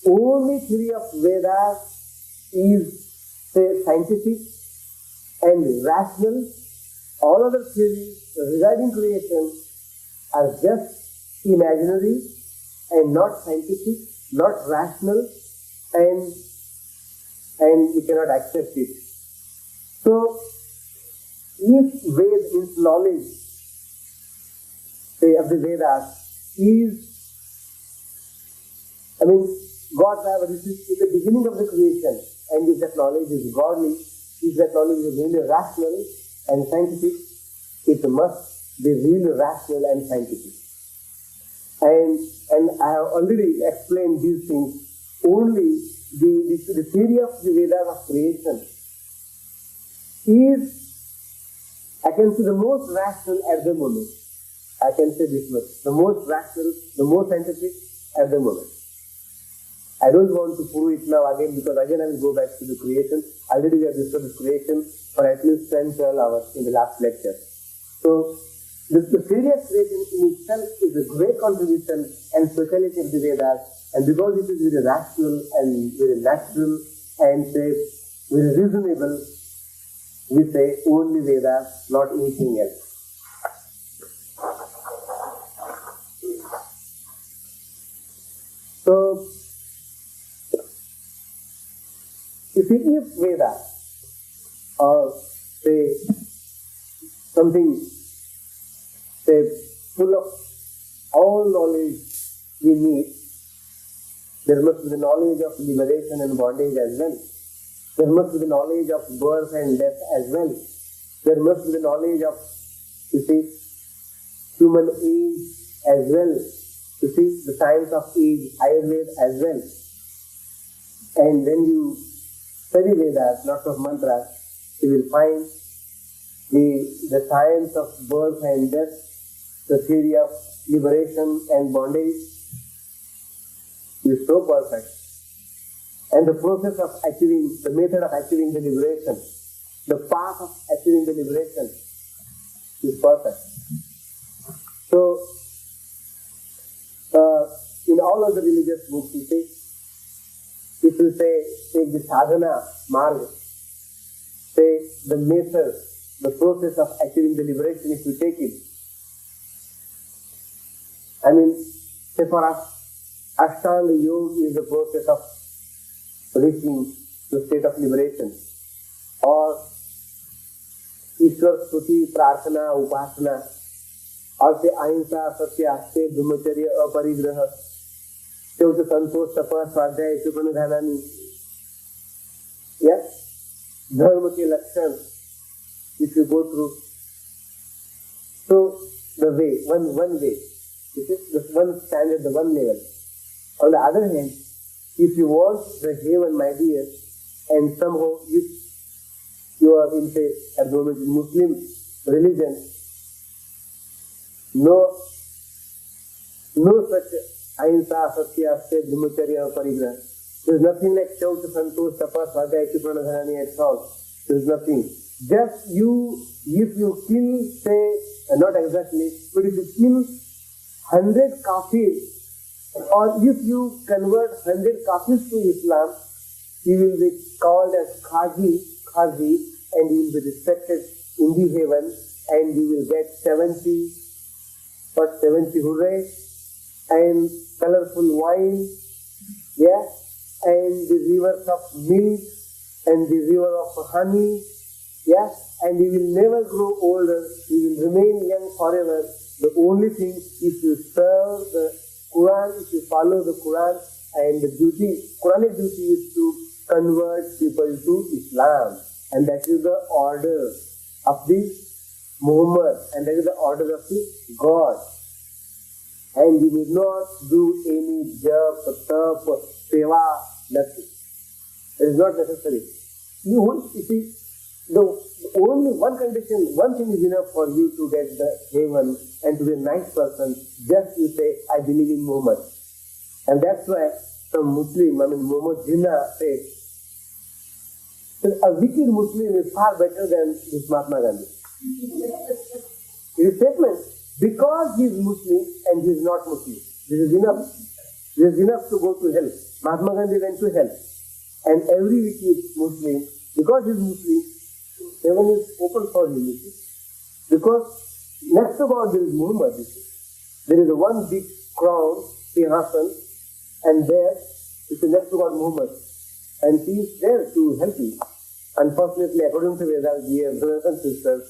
only theory of Vedas is, scientific and rational. All other theories regarding creation are just imaginary and not scientific, not rational, and we cannot accept it. So, if Ved means knowledge, of the Vedas God is in the beginning of the creation, and if that knowledge is godly, if that knowledge is really rational and scientific, it must be really rational and scientific. And I have already explained these things. Only the theory of the Vedas of creation is, I can say, the most rational at the moment. I can say this much. The most rational, the most scientific at the moment. I don't want to prove it now again, because again I will go back to the creation. Already we have discussed the creation for at least 10-12 hours in the last lecture. So, the theory of creation in itself is a great contribution and speciality of the Vedas, and because it is very rational and very natural and very reasonable, we say only Vedas, not anything else. So, if Vedas, or something full of all knowledge we need, there must be the knowledge of liberation and bondage as well. There must be the knowledge of birth and death as well. There must be the knowledge of, human age as well. The science of age, Ayurveda as well. And when you study Vedas, lots of mantras, you will find the science of birth and death, the theory of liberation and bondage is so perfect. And the process of achieving, the method of achieving the liberation, the path of achieving the liberation is perfect. So, in all other religious books, if you take the sadhana marg, the method, the process of achieving the liberation, if you take it, for us, Ashtanga Yoga is the process of reaching the state of liberation. Or Ishwar Stuti, Prarthana, Upasana, or Ahimsa, Satya, Brahmacharya, Aparigraha, Santosh, Tapa, Swadhyaya, Supanadhanani. Yes? Dharma ke lakshan, if you go through. So, the way, one way. This is the one standard, the one level. On the other hand, if you want the heaven, my dear, and somehow if you are in, at the moment, Muslim religion, no such ahimsa, satya, brahmacharya, parigraha. There is nothing like Shaucha, Santosh, Tapa, Swadhyaya, Pranadharani at all. There is nothing. Just you, if you kill, not exactly, but if you kill 100 kafirs, or if you convert 100 kafirs to Islam, you will be called as Qazi, and you will be respected in the heaven, and you will get 70 hurray, and colorful wine, and the rivers of milk, and the river of honey, and you will never grow older, you will remain young forever. The only thing, if you serve the Quran, if you follow the Quran, and the Quranic duty is to convert people to Islam, and that is the order of the Muhammad, and that is the order of the God. And you need not do any jap, tap, seva, nothing. It is not necessary. you see, the only one condition, one thing is enough for you to get the heaven and to be a nice person. Just you say, I believe in Muhammad. And that's why some Muslim, Muhammad Jinnah says, a wicked Muslim is far better than this Mahatma Gandhi. His statement, because he is Muslim and he is not Muslim. This is enough. This is enough to go to hell. Mahatma Gandhi went to hell. And every wicked Muslim, because he is Muslim, heaven is open for him. Because next to God there is Muhammad. There is one big crown, Sinhasan, and there is next to God Muhammad. And he is there to help you. Unfortunately, according to Vedas, dear brothers and sisters,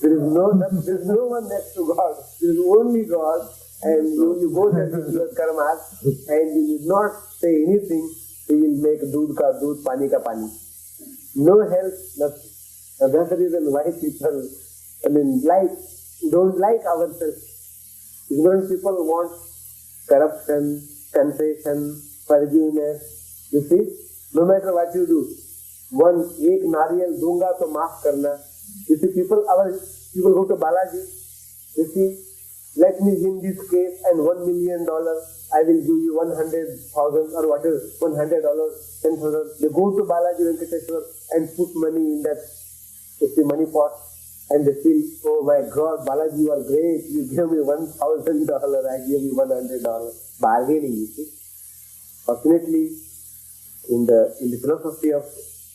there is no one next to God. There is only God, and you go there with your karmas, and you will not say anything. He will make doodh ka doodh, pani ka pani. No help, nothing. And that's the reason why people, don't like ourselves. Ignorant people want corruption, confession, forgiveness. You see, no matter what you do, एक नारियल दूंगा तो माफ करना. You see, people go to Balaji. You see, let me win this case and $1 million. I will give you 100,000 or whatever, $100, $10,000. They go to Balaji Venkateshwar and put money in that money pot, and they feel, oh my God, Balaji, you are great. You gave me $1,000, I gave you $100. Bargaining, you see. Fortunately, in the philosophy of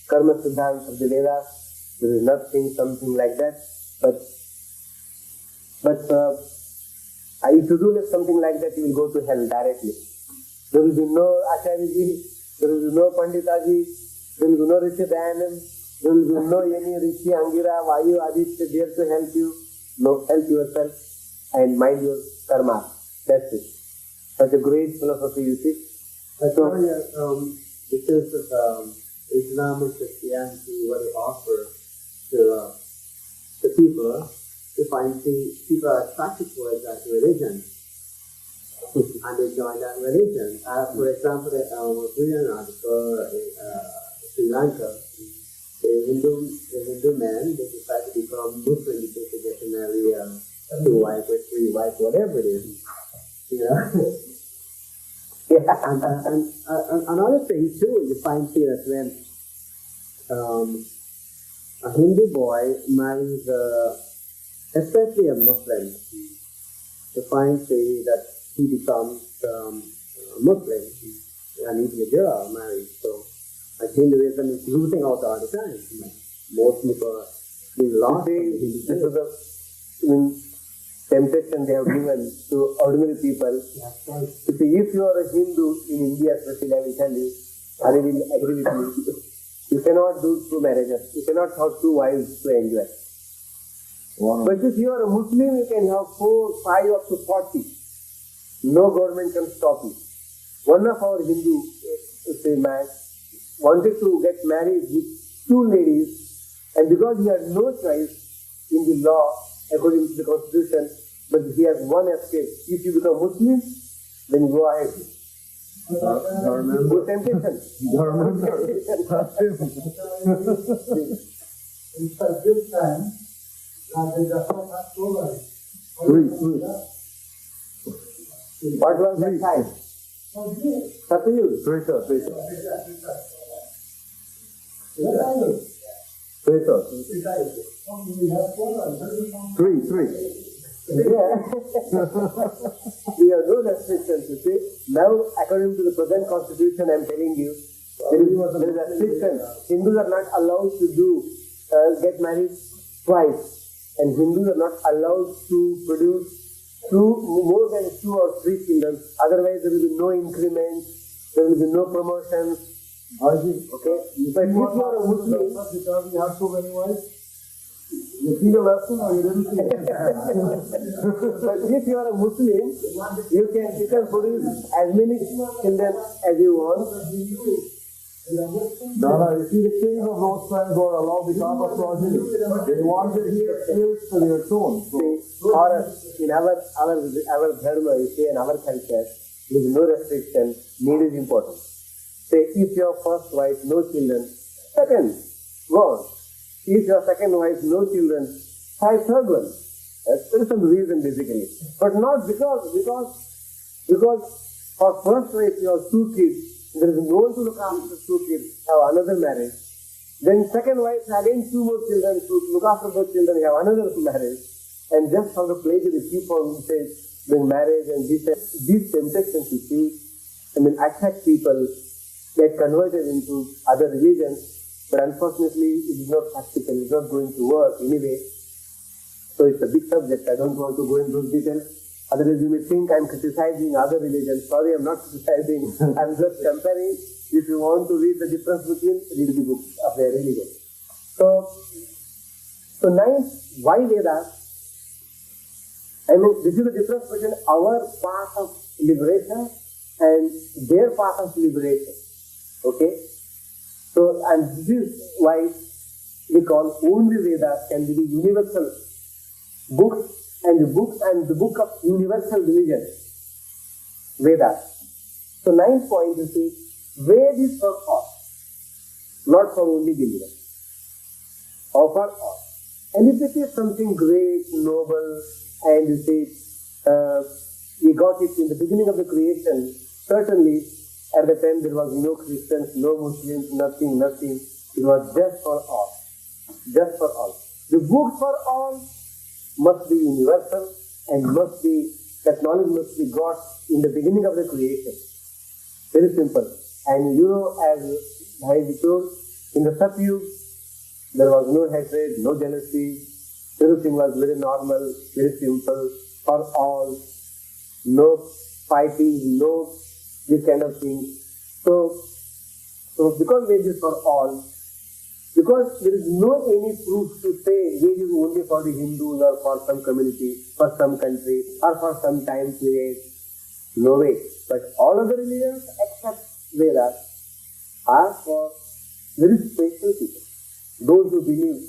Karma Siddhanta of the Vedas, there is nothing, something like that. But if you do something like that, you will go to hell directly. There will be no Acharya-ji, there will be no Panditaji, there will be no Rishi Dayanam, there will be no any Rishi Angira, Vayu, Aditya there to help you. No, help yourself and mind your karma. That's it. Such a great philosophy, you see. Acharya, because of Islam and Christianity, what they offer to people, to find people are attracted towards that religion, and they join that religion. For example, I was reading an article in Sri Lanka. A Hindu man, they decide to become Muslim because they get to marry a 2 wife or 3 wives, whatever it is. You know. And another thing too, you find here that when a Hindu boy marries especially a Muslim, you find that he becomes Muslim, and even a girl married. So Hinduism is losing out all the time. Most people are being lost. This is the temptation they have given to ordinary people. If you are a Hindu in India, especially, I will tell you, I will agree with you. You cannot do 2 marriages. You cannot have 2 wives to enjoy. Wow. But if you are a Muslim, you can have 4, 5, up to 40. No government can stop you. One of our Hindu man wanted to get married with 2 ladies, and because he had no choice in the law, according to the constitution, but he has one escape. If you become Muslim, then go ahead. Good temptation. In this time, they just not over. What was that time? Satayuga. Three. Yeah. We have no restrictions, you see. Now, according to the present constitution, I am telling you, there is a restriction. Hindus are not allowed to get married twice, and Hindus are not allowed to produce more than 2 or 3 children. Otherwise, there will be no increment, there will be no promotion. Okay? But if you are a Muslim, because you have so many wives, you see the lesson or you didn't see it? but if you are a Muslim, you can produce as many children as you want. No, you see, the kings of those times were allowed because of progeny. They wanted heirs to their throne. Or in our Dharma, you say, in our culture, there is no restriction, need is important. Say, if your first wife, no children. Second, gone. If your second wife, no children, try third one. There is some reason basically. But not because for first wife you have two kids, there is no one to look after two kids, have another marriage. Then second wife, again two more children, to look after those children, you have another marriage. And just for the pleasure, they keep on doing marriage and these temptations you see, attract people, get converted into other religions. But unfortunately, it is not practical, it is not going to work anyway. So it's a big subject, I don't want to go into those details. Otherwise you may think I'm criticizing other religions. Sorry, I'm not criticizing, I'm just comparing. If you want to read the difference between, read the books of their religion. So ninth, why Vedas? This is the difference between our path of liberation and their path of liberation. Okay? So, and this is why we call only Vedas can be the universal books and the book of universal religion, Vedas. So, ninth point is the Ved is for all, not for only believers, or for all. And if it is something great, noble, and you say we got it in the beginning of the creation, certainly at the time there was no Christians, no Muslims, nothing. It was just for all. Just for all. The book for all must be universal and that knowledge must be got in the beginning of the creation. Very simple. And as I told, in the Satyug, there was no hatred, no jealousy. Everything was very normal, very simple, for all. No fighting, no this kind of thing. So because Veda is for all, because there is no any proof to say Veda is only for the Hindus or for some community, for some country, or for some time period. No way. But all other religions except Vedas are for very special people. Those who believe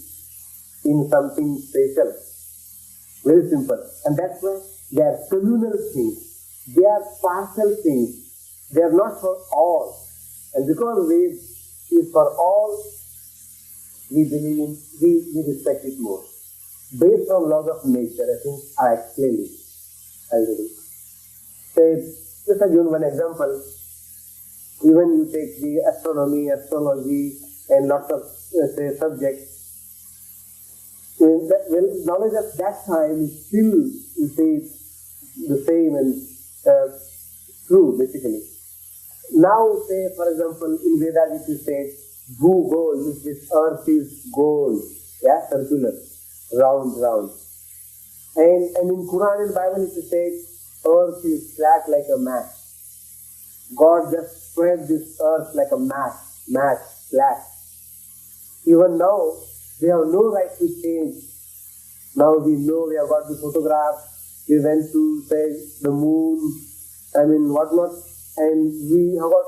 in something special. Very simple. And that's why they are communal things. They are partial things. They are not for all. And because Veda is for all, we believe in, we respect it more. Based on laws of nature, I think I explained it already. Just to give one example, even you take the astronomy, astrology, and lots of subjects, knowledge of that time is still, the same and true, basically. Now, say, for example, in Vedas, if you say, Bhu-Gol, means this earth is gold, circular, round. And in Quran and Bible, if you say, earth is flat like a mat. God just spread this earth like a mat, flat. Even now, we have no right to change. Now we know we have got the photograph, we went to, say, the moon, whatnot, and we have got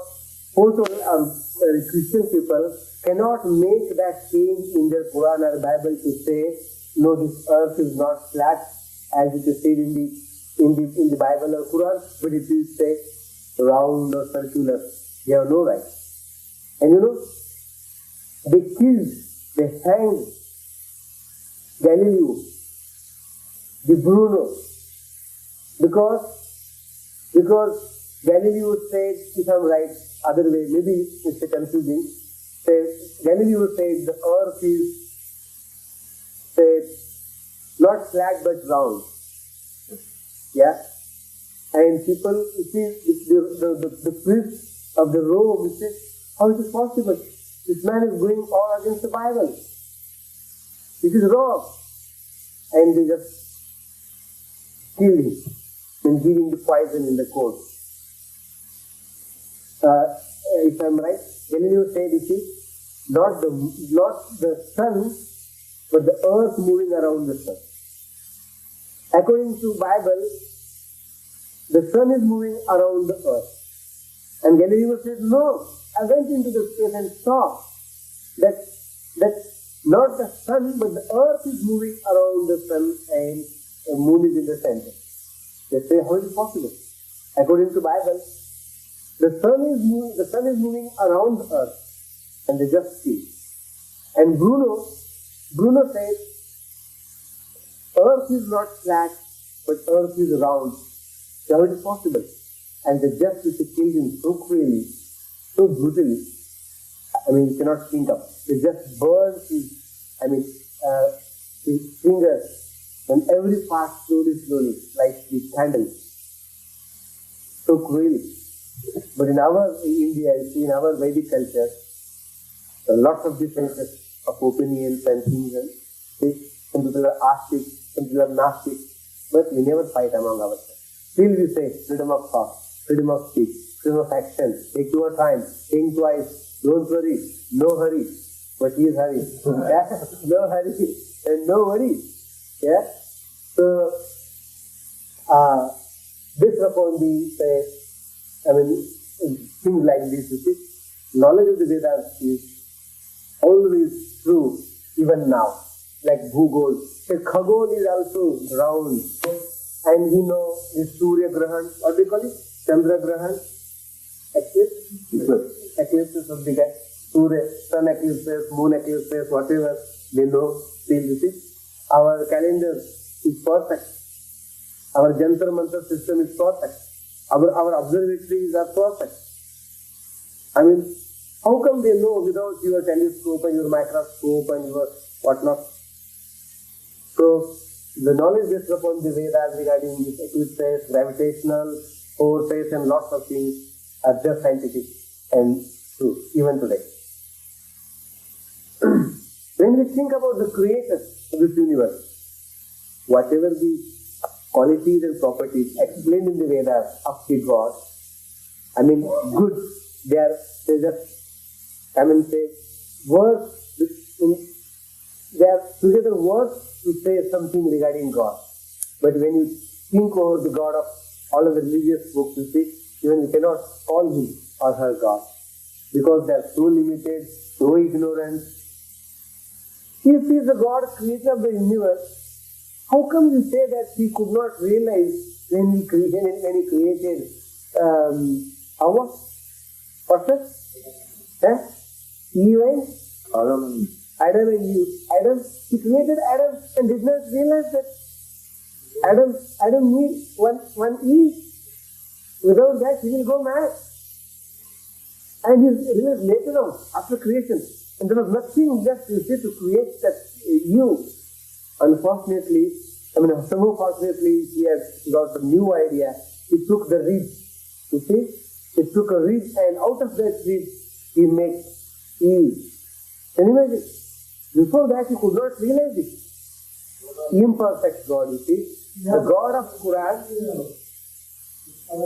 photos. Christian people cannot make that change in their Quran or Bible to say, no, this earth is not flat, as it is said in the Bible or Quran, but it is, say, round or circular. They have no right. And they hanged Galileo, the Bruno, because Galileo said, if I'm right, other way, maybe it's confusing, Galileo said the earth is, not flat but round. Yeah? And people, you see, the priest of the Rome says, how is it possible? This man is going all against the Bible. It is wrong. And they just killed him and giving the poison in the court. If I'm right, Galileo said, you see, not the sun, but the earth moving around the sun. According to Bible, the sun is moving around the earth. And Galileo said, no, I went into the space and saw that not the sun, but the earth is moving around the sun and the moon is in the center. They say, how is it possible? According to Bible, the sun is moving around the earth, and they just see. And Bruno says, earth is not flat, but earth is round. So how it is possible? And the justice is killed him so cruelly, so brutally, you cannot think of. They just burned his fingers and every part slowly, like the candle. So cruelly. But in our India, in our Vedic culture, there are lots of differences of opinions and things. And some people are astic, some people are nastic, but we never fight among ourselves. Still we say freedom of thought, freedom of speech, freedom of action, take your time, think twice, don't worry, no hurry. But he is hurry. Yeah? No hurry and no worry. Yeah? So, this upon the things like this, you see, knowledge of the Vedas is always true, even now. Like Bhugol. A Khagol is also round. And we know the Surya Grahan, what do you call it? Chandra Grahan? Eclipses of the guy. Surya, sun eclipses, moon eclipses, whatever they know, still you see. Our calendar is perfect. Our Jantar Mantar system is perfect. Our observatories are perfect. How come they know without your telescope and your microscope and your whatnot? So, the knowledge based upon the Vedas regarding this eclipses, gravitational forces and lots of things are just scientific and true, even today. When we think about the creator of this universe, whatever the qualities and properties explained in the Vedas of the God, good, they just, words, they are together words to say something regarding God. But when you think over the God of all of the religious books, you see, even you cannot call him or her God, because they are so limited, so ignorant. If he is the God, creator of the universe, how come you say that he could not realize when he created our person? Eve and Adam and Eve. He created Adam and did not realize that Adam needs one Eve. Without that, he will go mad. And he realized later on, after creation, and there was nothing just to create that you. Unfortunately, fortunately, he has got a new idea. He took the rib. You see? He took a rib, and out of that rib, he makes Eve. Can you imagine? Before that, he could not realize it. Imperfect God, you see. The God of Quran. Yeah,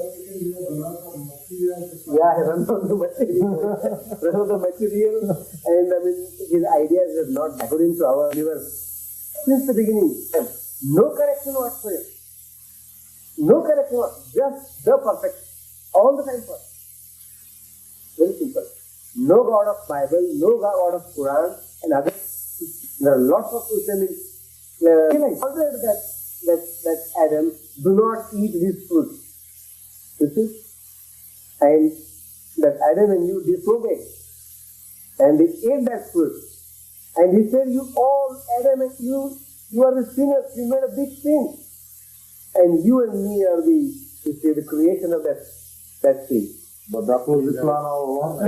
he runs on the material. And his ideas are not according to our universe. Since the beginning, no correction whatsoever. No correction whatsoever. Just the perfect. All the time perfect. Very simple. No God of Bible, no God of Quran, and other. There are lots of Muslims. Ordered that Adam do not eat this fruit. You see? And that Adam and you disobeyed. And they ate that fruit. And he said, you all, Adam and you are the sinners. You made a big sin. And you and me are the creation of that sin. But that was the plan all along.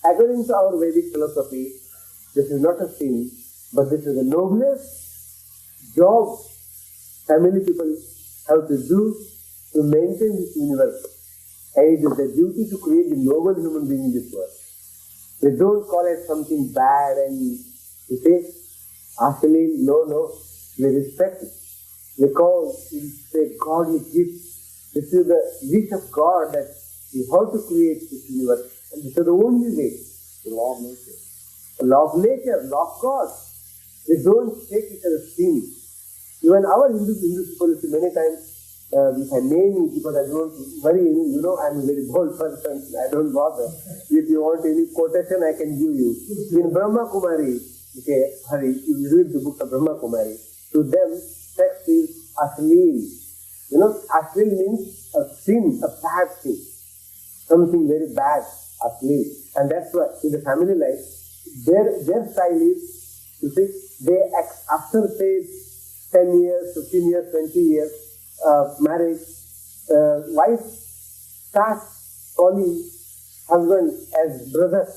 According to our Vedic philosophy, this is not a sin, but this is the noblest job family people have to do to maintain this universe. And it is their duty to create the noble human being in this world. They don't call it something bad and you say, actually, no, we respect it. Because it is a godly gift. This is the wish of God that we have to create this universe. And this is the only way. The law of nature. The law of nature, law of God. They don't take it as a sin. Even our Hindu people, many times, if I name it because I don't worry, I'm a very bold person, I don't bother. If you want any quotation, I can give you. In Brahma Kumari, Hari, if you read the book of Brahma Kumari, to them, sex is ashleel. Ashleel means a sin, a bad thing. something very bad asleep. And that's why in the family life, their style is, you see, after say 10 years, 15 years, 20 years marriage, wife starts calling husband as brother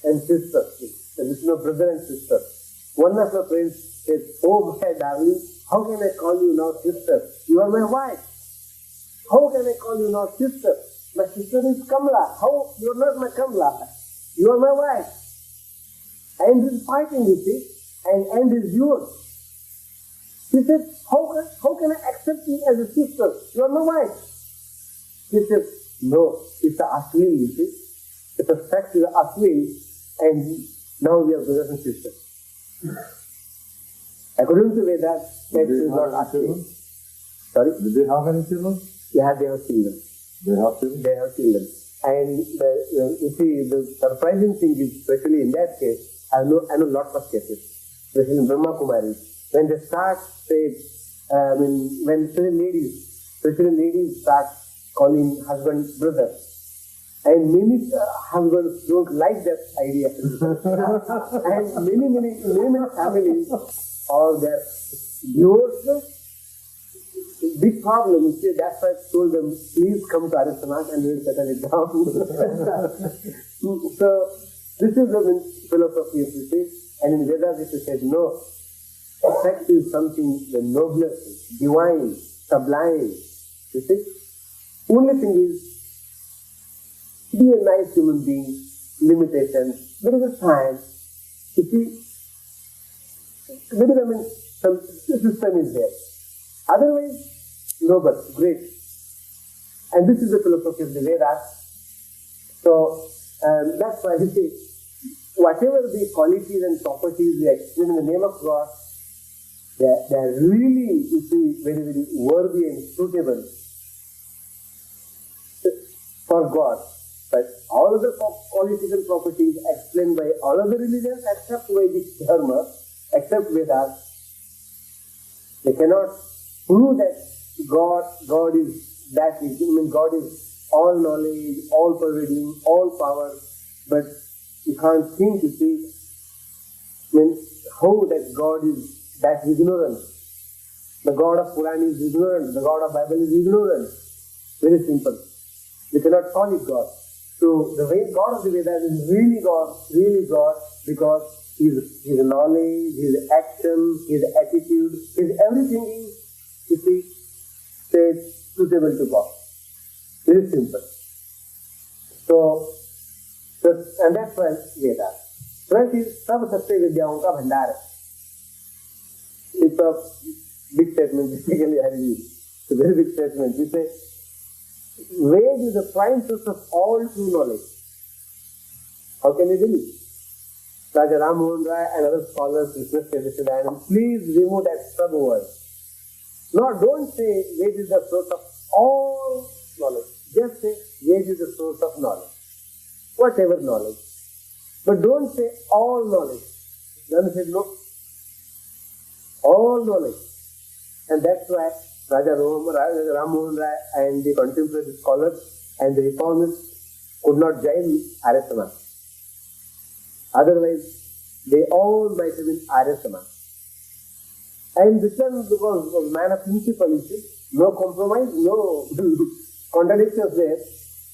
and sister. There is no brother and sister. One of my friends said, "Oh my darling, how can I call you now sister? You are my wife. How can I call you now sister? My sister is Kamla. How? You are not my Kamla. You are my wife." And he's fighting, you see, and is yours. He said, how can I accept you as a sister? You are my wife. He said, no, it's a asli, you see. It's a fact, it's a asli, and now we are brothers and sisters. According to Vedas, sex is not asli. Sorry? Did they have any children? Yeah, they have children. They have children? They have children. And you see, the surprising thing is, especially in that case, I know lots of cases, especially in Brahma Kumari, when they start, say, when especially ladies start calling husband brother, and many husbands don't like that idea. And many families are there divorced. Big problem. You see, that's why I told them, please come to Arya Samaj and we will settle it down. So, this is the philosophy, you see. And in Vedas it says, no, sex is something the noblest, divine, sublime. You see? Only thing is, be a nice human being, limitations, there is a time. You see, maybe some system is there. Otherwise, noble, great. And this is the philosophy of the Vedas. So, that's why you see, whatever the qualities and properties we explain in the name of God, they are really, you see, very, very worthy and suitable for God. But all of the qualities and properties explained by all of the religions except Vedic Dharma, except Vedas, they cannot prove that God is that. I mean, God is all knowledge, all pervading, all power, but you can't think, you see, how that God is that ignorant. The God of Quran is ignorant, the God of Bible is ignorant. Very simple. We cannot call it God. So the way God of the Vedas is really God, because His knowledge, His action, His attitude, His everything is, you see, says suitable to God. Very simple. So and that's why Vedas. First is सब सत्य विद्याओं का भंडार है. It's a big statement. Basically, I read. It's a very big statement. We say Ved is the prime source of all true knowledge. How can you believe? Raja Ram Mohan Rai and other scholars requested this and please remove that sub word. No, don't say Ved is the source of all knowledge. Just say Ved is the source of knowledge. Whatever knowledge. But don't say all knowledge. Then said no. All knowledge. And that's why Raja Ram Mohan Rai and the contemporary scholars and the reformists could not join Arya Samaj. Otherwise, they all might have been Arya Samaj. And this one, because of man of principle, you see, no compromise, no contradictions there.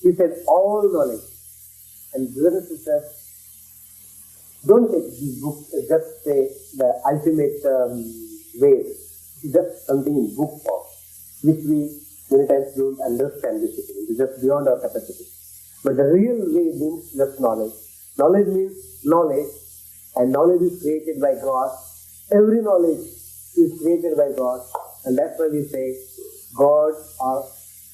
He said all knowledge. And brothers and sisters, don't take this book just say the ultimate way. It's just something in book form, which we many times don't understand basically. It's just beyond our capacity. But the real way means just knowledge. Knowledge means knowledge, and knowledge is created by God. Every knowledge is created by God, and that's why we say God or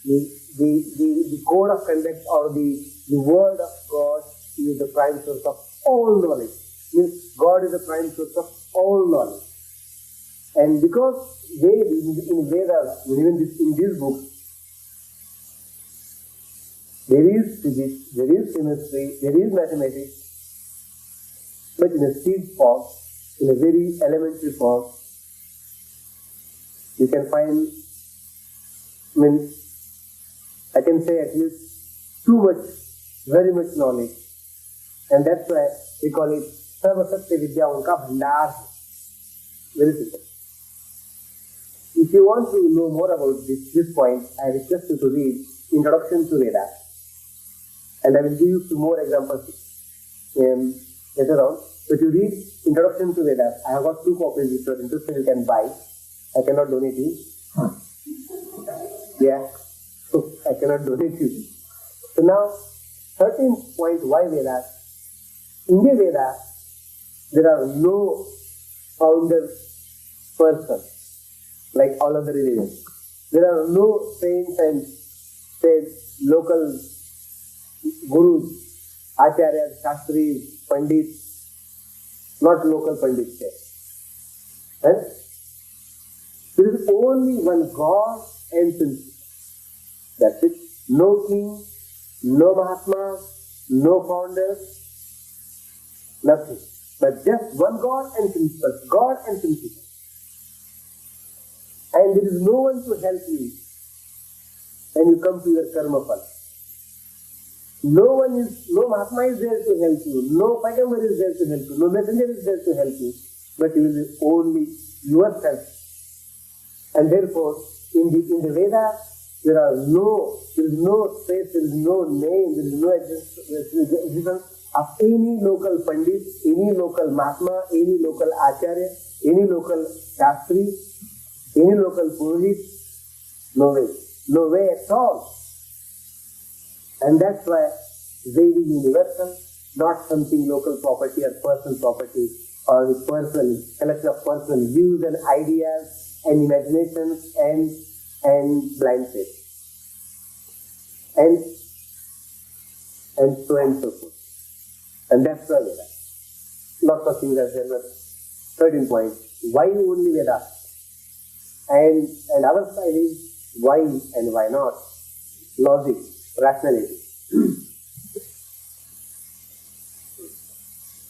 the code of conduct or the word of God is the prime source of all knowledge. Means God is the prime source of all knowledge. And because in Vedas, even in this book, there is physics, there is chemistry, there is mathematics, but in a seed form, in a very elementary form, you can find, I can say at least too much, very much knowledge. And that's why we call it Sarva Satya Vidya Unka Bhandar. Very simple. If you want to know more about this point, I request you to read Introduction to Veda. And I will give you some more examples later on. But you read Introduction to Vedas. I have got 2 copies which you are interested, you can buy. I cannot donate you. Yeah. So I cannot donate you. So now, 13th point, why Vedas? In the Veda, there are no founder person like all other religions. There are no saints and local gurus, acharyas, shastris, pandits, not local pandits there. And there is only one God and principle. That's it. No king, no Mahatma, no founder, nothing. But just one God and principle. God and principle. And there is no one to help you when you come to your karma phala. No Mahatma is there to help you, no Paigambar is there to help you, no messenger is there to help you, but you will be only yourself. And therefore, in the Veda, there is no space, there is no name, there is no existence of any local Pandit, any local Mahatma, any local Acharya, any local Shastri, any local Purohit. No way at all. And that's why Veda is universal, not something local property or personal property or the personal collection of personal views and ideas and imaginations and blind faith. And so on and so forth. And that's why Veda. Lots of things are there, but 13 point. Why only Veda? And our side is why and why not? Logic, rationality.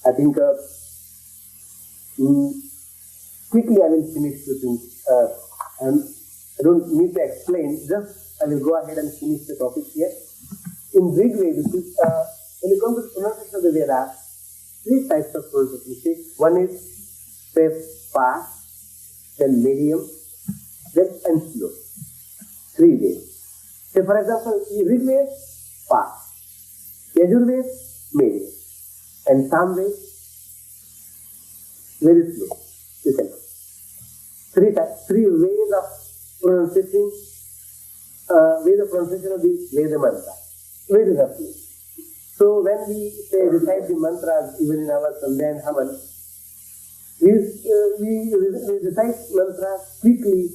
I think quickly I will finish the thing. I don't need to explain, just I will go ahead and finish the topic here. In Rig Veda, when you come to the pronunciation of the Veda, 3 types of pronunciation. One is fast, then medium, then and slow. 3 ways. Say for example, Rig Veda, fast. Yajurveda, medium. And Samveda, very slow. You can know. 3 ways of pronunciation, Veda pronunciation of the Veda mantra. Very roughly. So when we say recite the mantras, even in our Sandhya and Havan, we recite mantras quickly.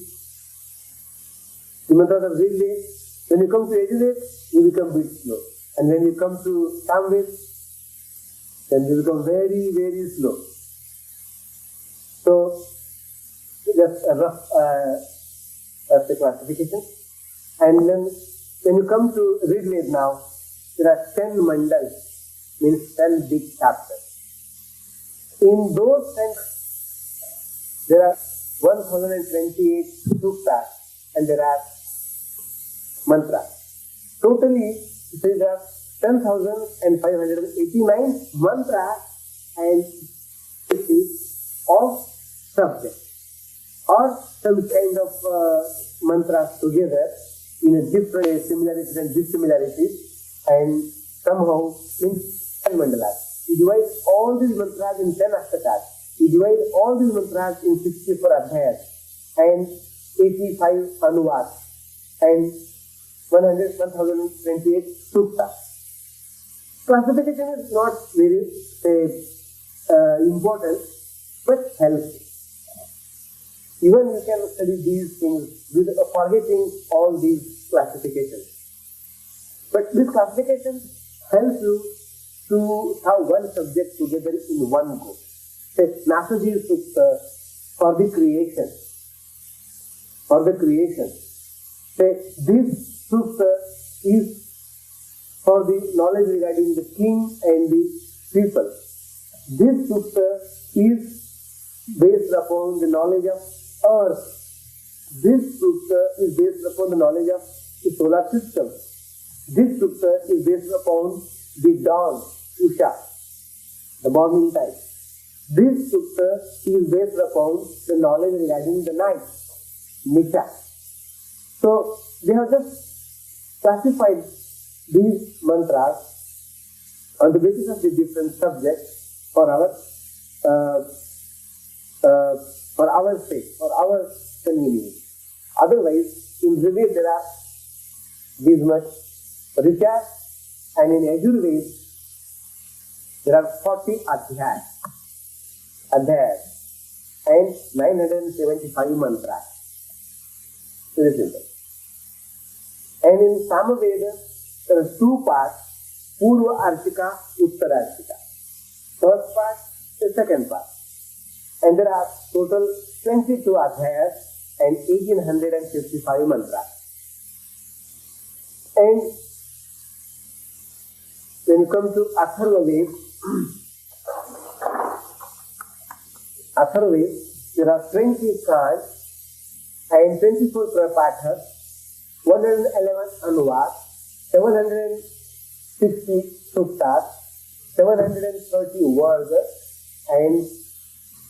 The mantras of Rig Veda. When you come to Yajurveda, you become a bit slow. And when you come to Samveda, then you become very, very slow. So, just a rough classification. And then, when you come to Rig Veda now, there are 10 mandals, means 10 big chapters. In those 10, there are 1028 suktas and there are mantras. Totally, there are 10,589 mantras and of subject or some kind of mantras together in a different similarities and dissimilarities and somehow means 10 mandalas. You divide all these mantras in 10 ashtakas. You divide all these mantras in 64 adhyayas and 85 anuvads and 1028 suktas. Classification is not very important, but helpful. Even you can study these things with forgetting all these classifications. But this classification helps you to have one subject together in one go. Say, Nasaji Sukta for the creation. For the creation. Say, this Sukta is for the knowledge regarding the king and the people. This sukta is based upon the knowledge of earth. This sukta is based upon the knowledge of the solar system. This sutta is based upon the dawn, Usha, the morning time. This sutta is based upon the knowledge regarding the night, Nisha. So they have just classified these mantras on the basis of the different subjects for our sake, for our convenience. Otherwise, in Veda there are these much richa, and in Yajurveda there are 40 adhyayas and 975 mantras. Very simple. And in Samaveda there are two parts, Purva Archika, Uttara Archika. First part, the second part. And there are total 22 adhyayas and 1855 mantras. And when you come to Atharva Veda, there are 20 chants and 24 prapathas, 111 anuvad, 760 suttas, 730 words, and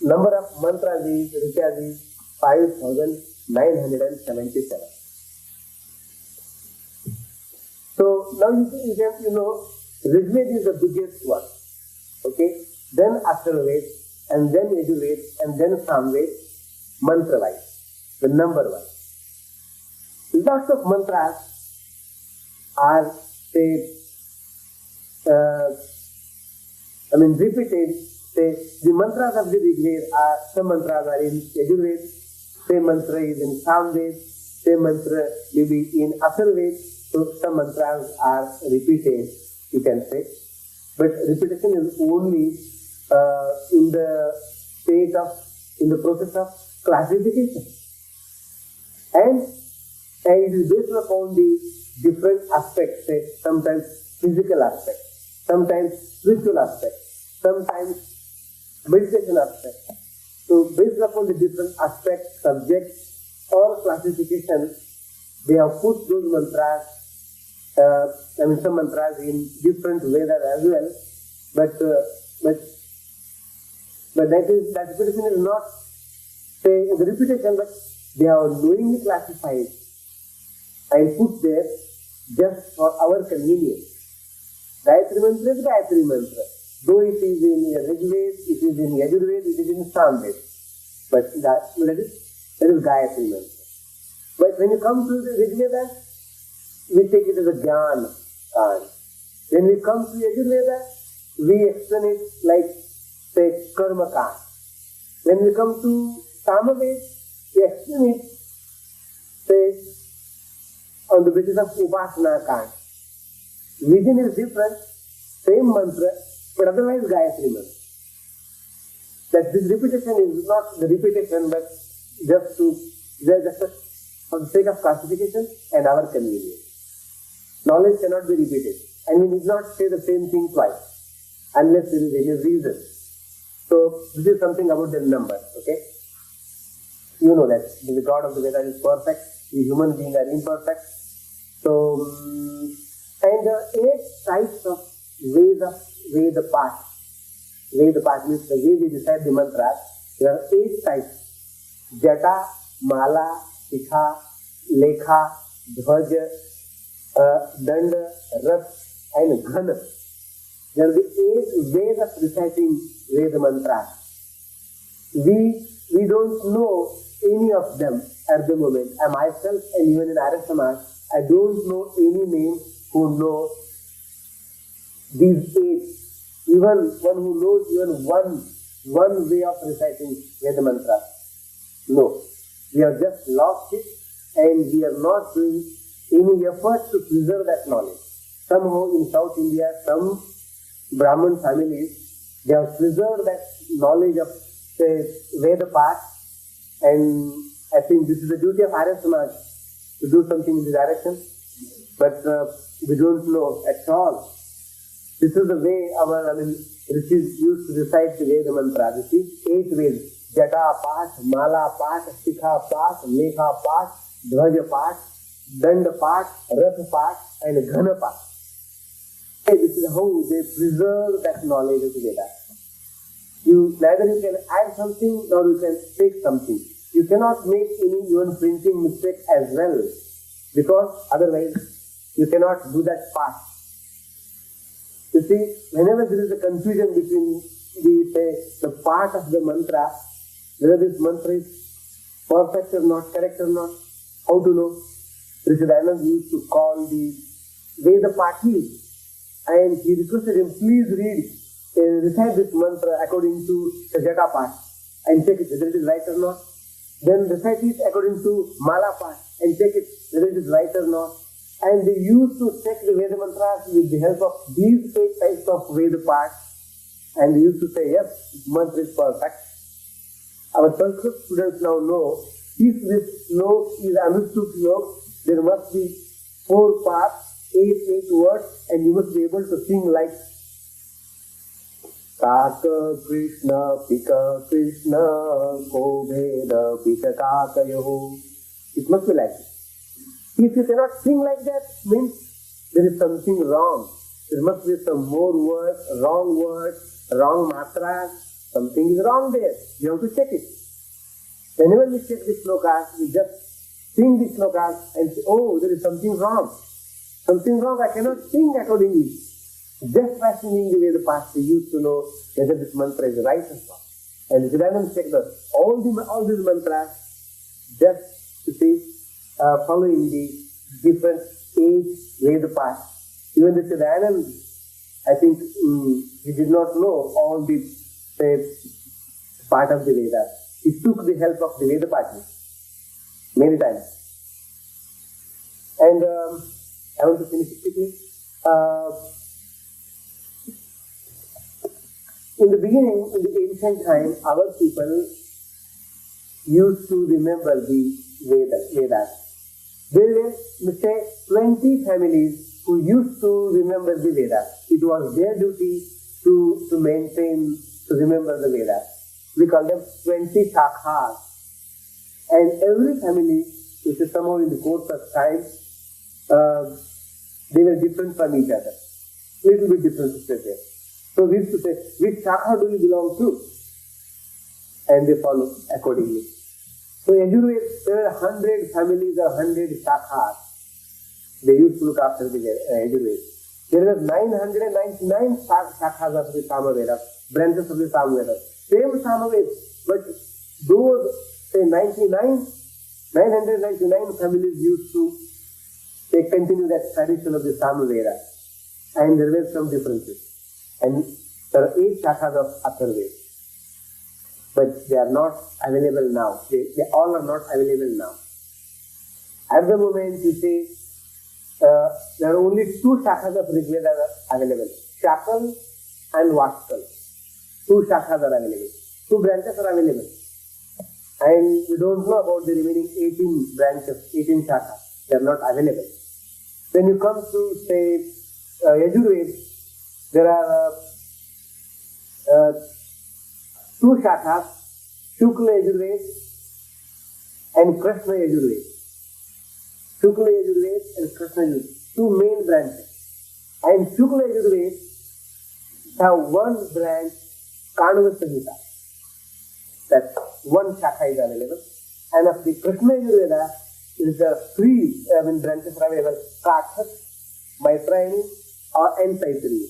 number of mantras is, rityas is 5,977. So now you know, Rigveda is the biggest one. Okay? Then Atharvaveda, and then Yajurveda, and then Samveda, mantra-wise, the number-wise. Lots of mantras are, repeated. The mantras of the Rigveda are, some mantras are in Yajurveda, same mantra is in Samveda, same mantra may be in Atharvaveda, so some mantras are repeated, you can say. But repetition is only in the process of classification. And it is based upon the different aspects, say, sometimes physical aspects, sometimes spiritual aspects, sometimes meditation aspects. So based upon the different aspects, subjects or classification, they have put those mantras, some mantras in different Vedas as well, but that repetition is not, say, the repetition, but they are knowingly classified and put there just for our convenience. Gayatri mantra is Gayatri mantra. Though it is in Rigveda, it is in Yajurveda, it is in Samveda. But that is Gayatri mantra. But when you come to the Rigveda, we take it as a Jnana Kand. When we come to Yajurveda, we explain it like, say, Karma Kand. When we come to Samaveda, we explain it, say, on the basis of Upasana Kand. Vision is different, same mantra, but otherwise Gayatri mantra. That this repetition is not the repetition, but just for the sake of classification and our convenience. Knowledge cannot be repeated, and we need not say the same thing twice, unless there is any reason. So, this is something about the number, okay? You know that the God of the Veda is perfect, we human beings are imperfect. So, and 8 types of Veda part. Veda part means the way we recite the mantras. There are 8 types. Jata, Mala, Shikha, Lekha, Dhvaja, Danda, Ras, and Ghana. There are the 8 ways of reciting Veda mantras. We don't know any of them at the moment. I myself, and even in Arya Samaj, I don't know any name who know these 8. Even one who knows even one way of reciting Veda mantra. No. We have just lost it, and we are not doing any effort to preserve that knowledge. Somehow in South India, some Brahmin families, they have preserved that knowledge of the Veda part, and I think this is the duty of Arya Samaj to do something in this direction, but we don't know at all. This is the way our rishis used to recite the Veda mantra. This is 8 Vedas: Jata Path, Mala Path, Shikha Path, Lekha Path, Dhvaja Path, Danda part, Ratha part, and Ghana part. This is how they preserve that knowledge of the Vedas. Neither you can add something nor you can take something. You cannot make any even printing mistake as well, because otherwise you cannot do that part. You see, whenever there is a confusion between the part of the mantra, whether this mantra is perfect or not, correct or not, how to know? Rishidanand used to call the Veda Pati, and he requested him, please recite this mantra according to the Jata part and check it whether it is right or not. Then recite it according to Mala part and check it whether it is right or not. And they used to check the Veda mantras with the help of these 8 types of Veda parts, and they used to say, yes, this mantra is perfect. Our Sanskrit students now know, if this slok is understood slok, there must be 4 parts, 8 words, and you must be able to sing like Kaka Krishna, Pika Krishna, Ko Veda, Pika Kaka Yoho. It must be like this. If you cannot sing like that, means there is something wrong. There must be some more words, wrong matras. Something is wrong there. You have to check it. Whenever we check the slokas, we just sing the slokas and say, oh, there is something wrong. Something wrong, I cannot sing accordingly. Just by singing the way the past we used to know whether this mantra is right or not. And Siddhananda checked all these mantras just to say, following the different age Veda paths. Even the Siddhananda, I think he did not know all the part of the Vedas. He took the help of the Veda Pati many times. And I want to finish it quickly. In the beginning, in the ancient time, our people used to remember the Vedas. There were, say, 20 families who used to remember the Vedas. It was their duty to maintain, to remember the Vedas. We call them 20 shakhas. And every family, which is somehow in the course of time, they were different from each other. Little bit differences were there. So we used to say, which shakha do you belong to? And they follow accordingly. So Yajurveda, there are 100 families or 100 shakhas. They used to look after the Yajurveda. There are 999 shakhas of the Samaveda, branches of the Samaveda. Same Samaveda, but those, say 999 families used to continue that tradition of the Samaveda. And there were some differences. And there are 8 shakhas of Atharveda. But they are not available now. They all are not available now. At the moment, you see, there are only 2 shakhas of Rigveda available. Shakal and Vaskal. 2 shakhas are available. 2 branches are available. And we don't know about the remaining 18 branches, 18 shakhas. They are not available. When you come to, say, Yajurveda, there are 2 shakhas, Shukla Yajurveda and Krishna Yajurveda. Shukla Yajurveda and Krishna Yajurveda, 2 main branches. And Shukla Yajurveda have 1 branch, Kanava Samhita. That 1 shakha is available. And of the Krishna Yajurveda, is the 3 branches are available, Kathak, Maitrayani, and Taittiriya.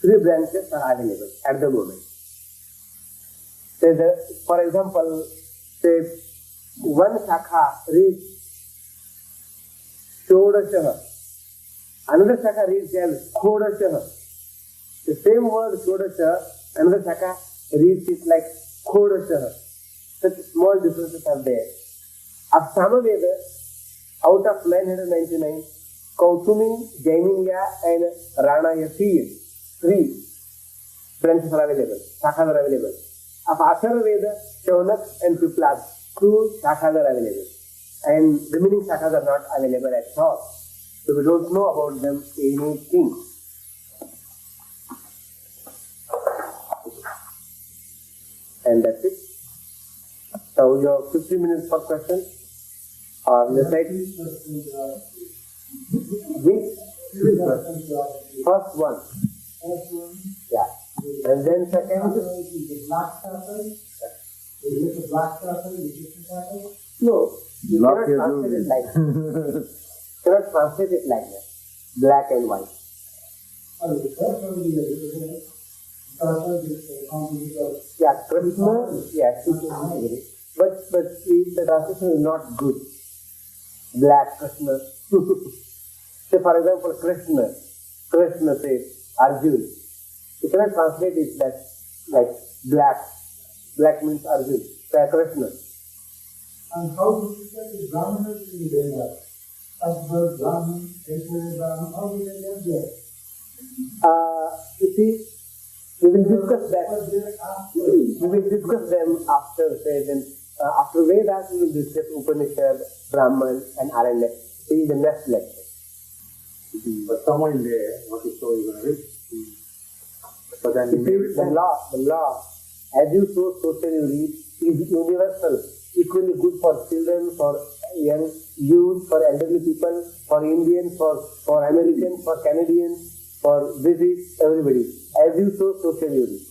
3 branches are available at the moment. For example, say 1 shakha reads Shodashaha, another shakha reads as Khodashaha. The same word Shodashaha, another shakha reads it like Khodashaha. Such small differences are there. Of Samaveda, out of 999, Kautumi, Jaiminya, and Ranayasir, 3 branches are available, shakhas are available. Of Acharya Veda, Shaunak and Piplas, 2 shakhas are available. And remaining shakhas are not available at all. So we don't know about them anything. And that's it. So you have 15 minutes for questions. Or recite which? First one. Yeah. And then second? No. You cannot translate it like that. Cannot translate it like that. Black and white. Yeah, Krishna, yes, but the translation is not good. Black Krishna. Say for example, Krishna says Arjun. You cannot translate it like black. Black means Arjun. Say Krishna. And how do you get the Brahmanas in the Veda? Akbar, Brahman, Acharya Brahman, how do they get there? You see, we will discuss that. We will discuss them after, after Vedas, we will discuss Upanishad, Brahman, and Aranya in the next lecture. But somewhere in there, what you show is going to reach. But then the law, as you sow, so shall you reap, is universal, equally good for children, for young youth, for elderly people, for Indians, for Americans, for Canadians, for British, everybody. As you sow, so shall you reap.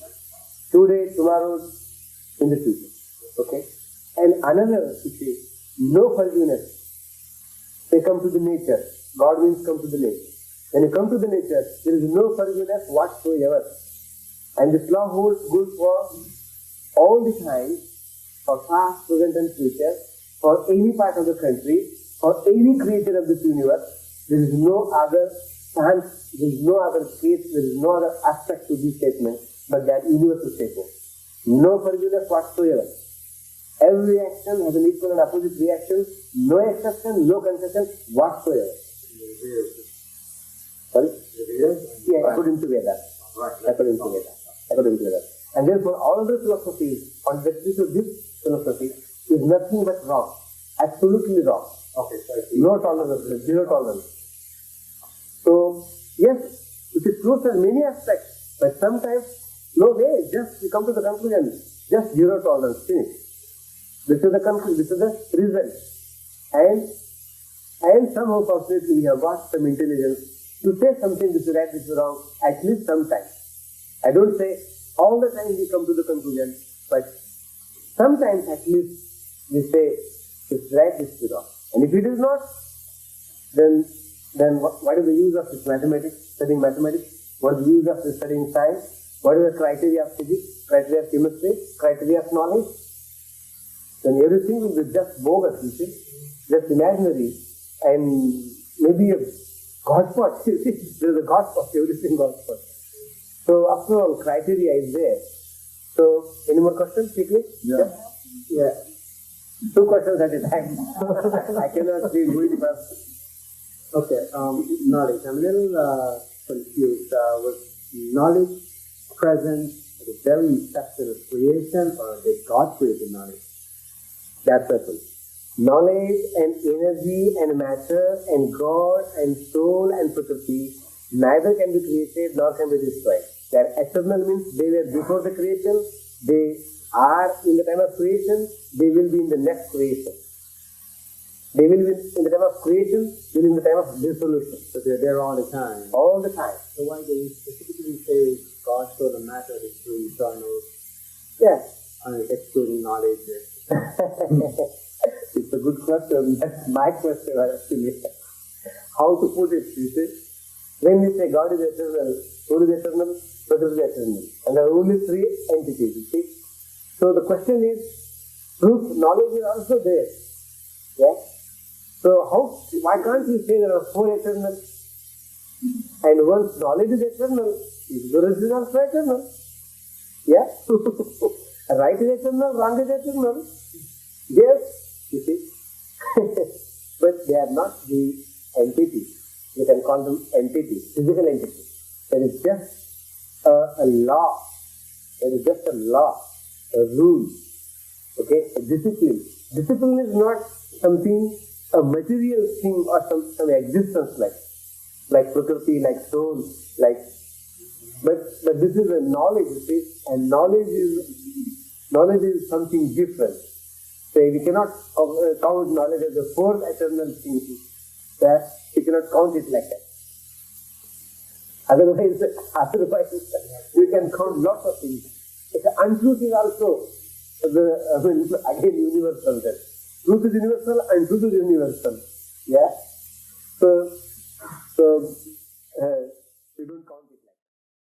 Today, tomorrow, in the future. Okay? And another, you see, no forgiveness. They come to the nature. God means come to the nature. When you come to the nature, there is no forgiveness whatsoever. And this law holds good for all the time, for past, present and future, for any part of the country, for any creature of this universe. There is no other chance, there is no other case, there is no other aspect to this statement but that universal statement. No forgiveness whatsoever. Every action has an equal and opposite reaction, no exception, no concession whatsoever. Sorry? Yeah, according to Veda. According to Veda. And therefore, all the philosophies on the basis of this philosophy is nothing but wrong. Absolutely wrong. Okay, sorry. No tolerance, zero tolerance. So, yes, it is true in many aspects, but sometimes, no way, just we come to the conclusion, just zero tolerance, finish. This is the conclusion, this is the result. And somehow, fortunately, we have got some intelligence to say something this is right, this is wrong, at least sometimes. I don't say all the time we come to the conclusion, but sometimes at least we say this is right, this is wrong. And if it is not, then what is the use of this mathematics, studying mathematics? What is the use of studying science? What is the criteria of physics, criteria of chemistry, criteria of knowledge? Then everything will be just bogus, you see, just imaginary, and maybe a Godspot. You see, there is a Godspot, everything Godspot. So after all, criteria is there. So, any more questions, quickly? Yeah. Yeah. 2 questions at a time. I cannot be going fast. Okay, knowledge. I'm a little confused. Was knowledge present at the very inception of creation, or did God create the knowledge? That's simple. Knowledge and energy and matter and God and soul and Prakriti neither can be created nor can be destroyed. They are eternal, means they were before the creation, they are in the time of creation, they will be in the next creation. They will be in the time of creation, they will be in the time of dissolution. So they're there all the time. All the time. So why do you specifically say God, soul, and matter is true, eternal, Yes. excluding knowledge? It's a good question. That's my question actually. How to put it, you see? When we say God is eternal, soul is eternal, Prakriti is eternal. And there are only 3 entities, you see? So the question is, truth, knowledge is also there. Yeah? So why can't we say there are 4 eternal? And once knowledge is eternal, ignorance is also eternal. Yeah? Right is eternal, wrong is eternal. Yes, you see. But they are not the entities. We can call them entities, physical entities. There is just a law. There is just a law, a rule. Okay, a discipline. Discipline is not something, a material thing or some existence like Prakriti, like soul, but this is a knowledge, you see, and knowledge is something different. say we cannot count knowledge as the fourth eternal thing. That we cannot count it like that. Otherwise, we can count lots of things. But the untruth is also again universal. Then truth is universal, untruth is universal. Yeah. So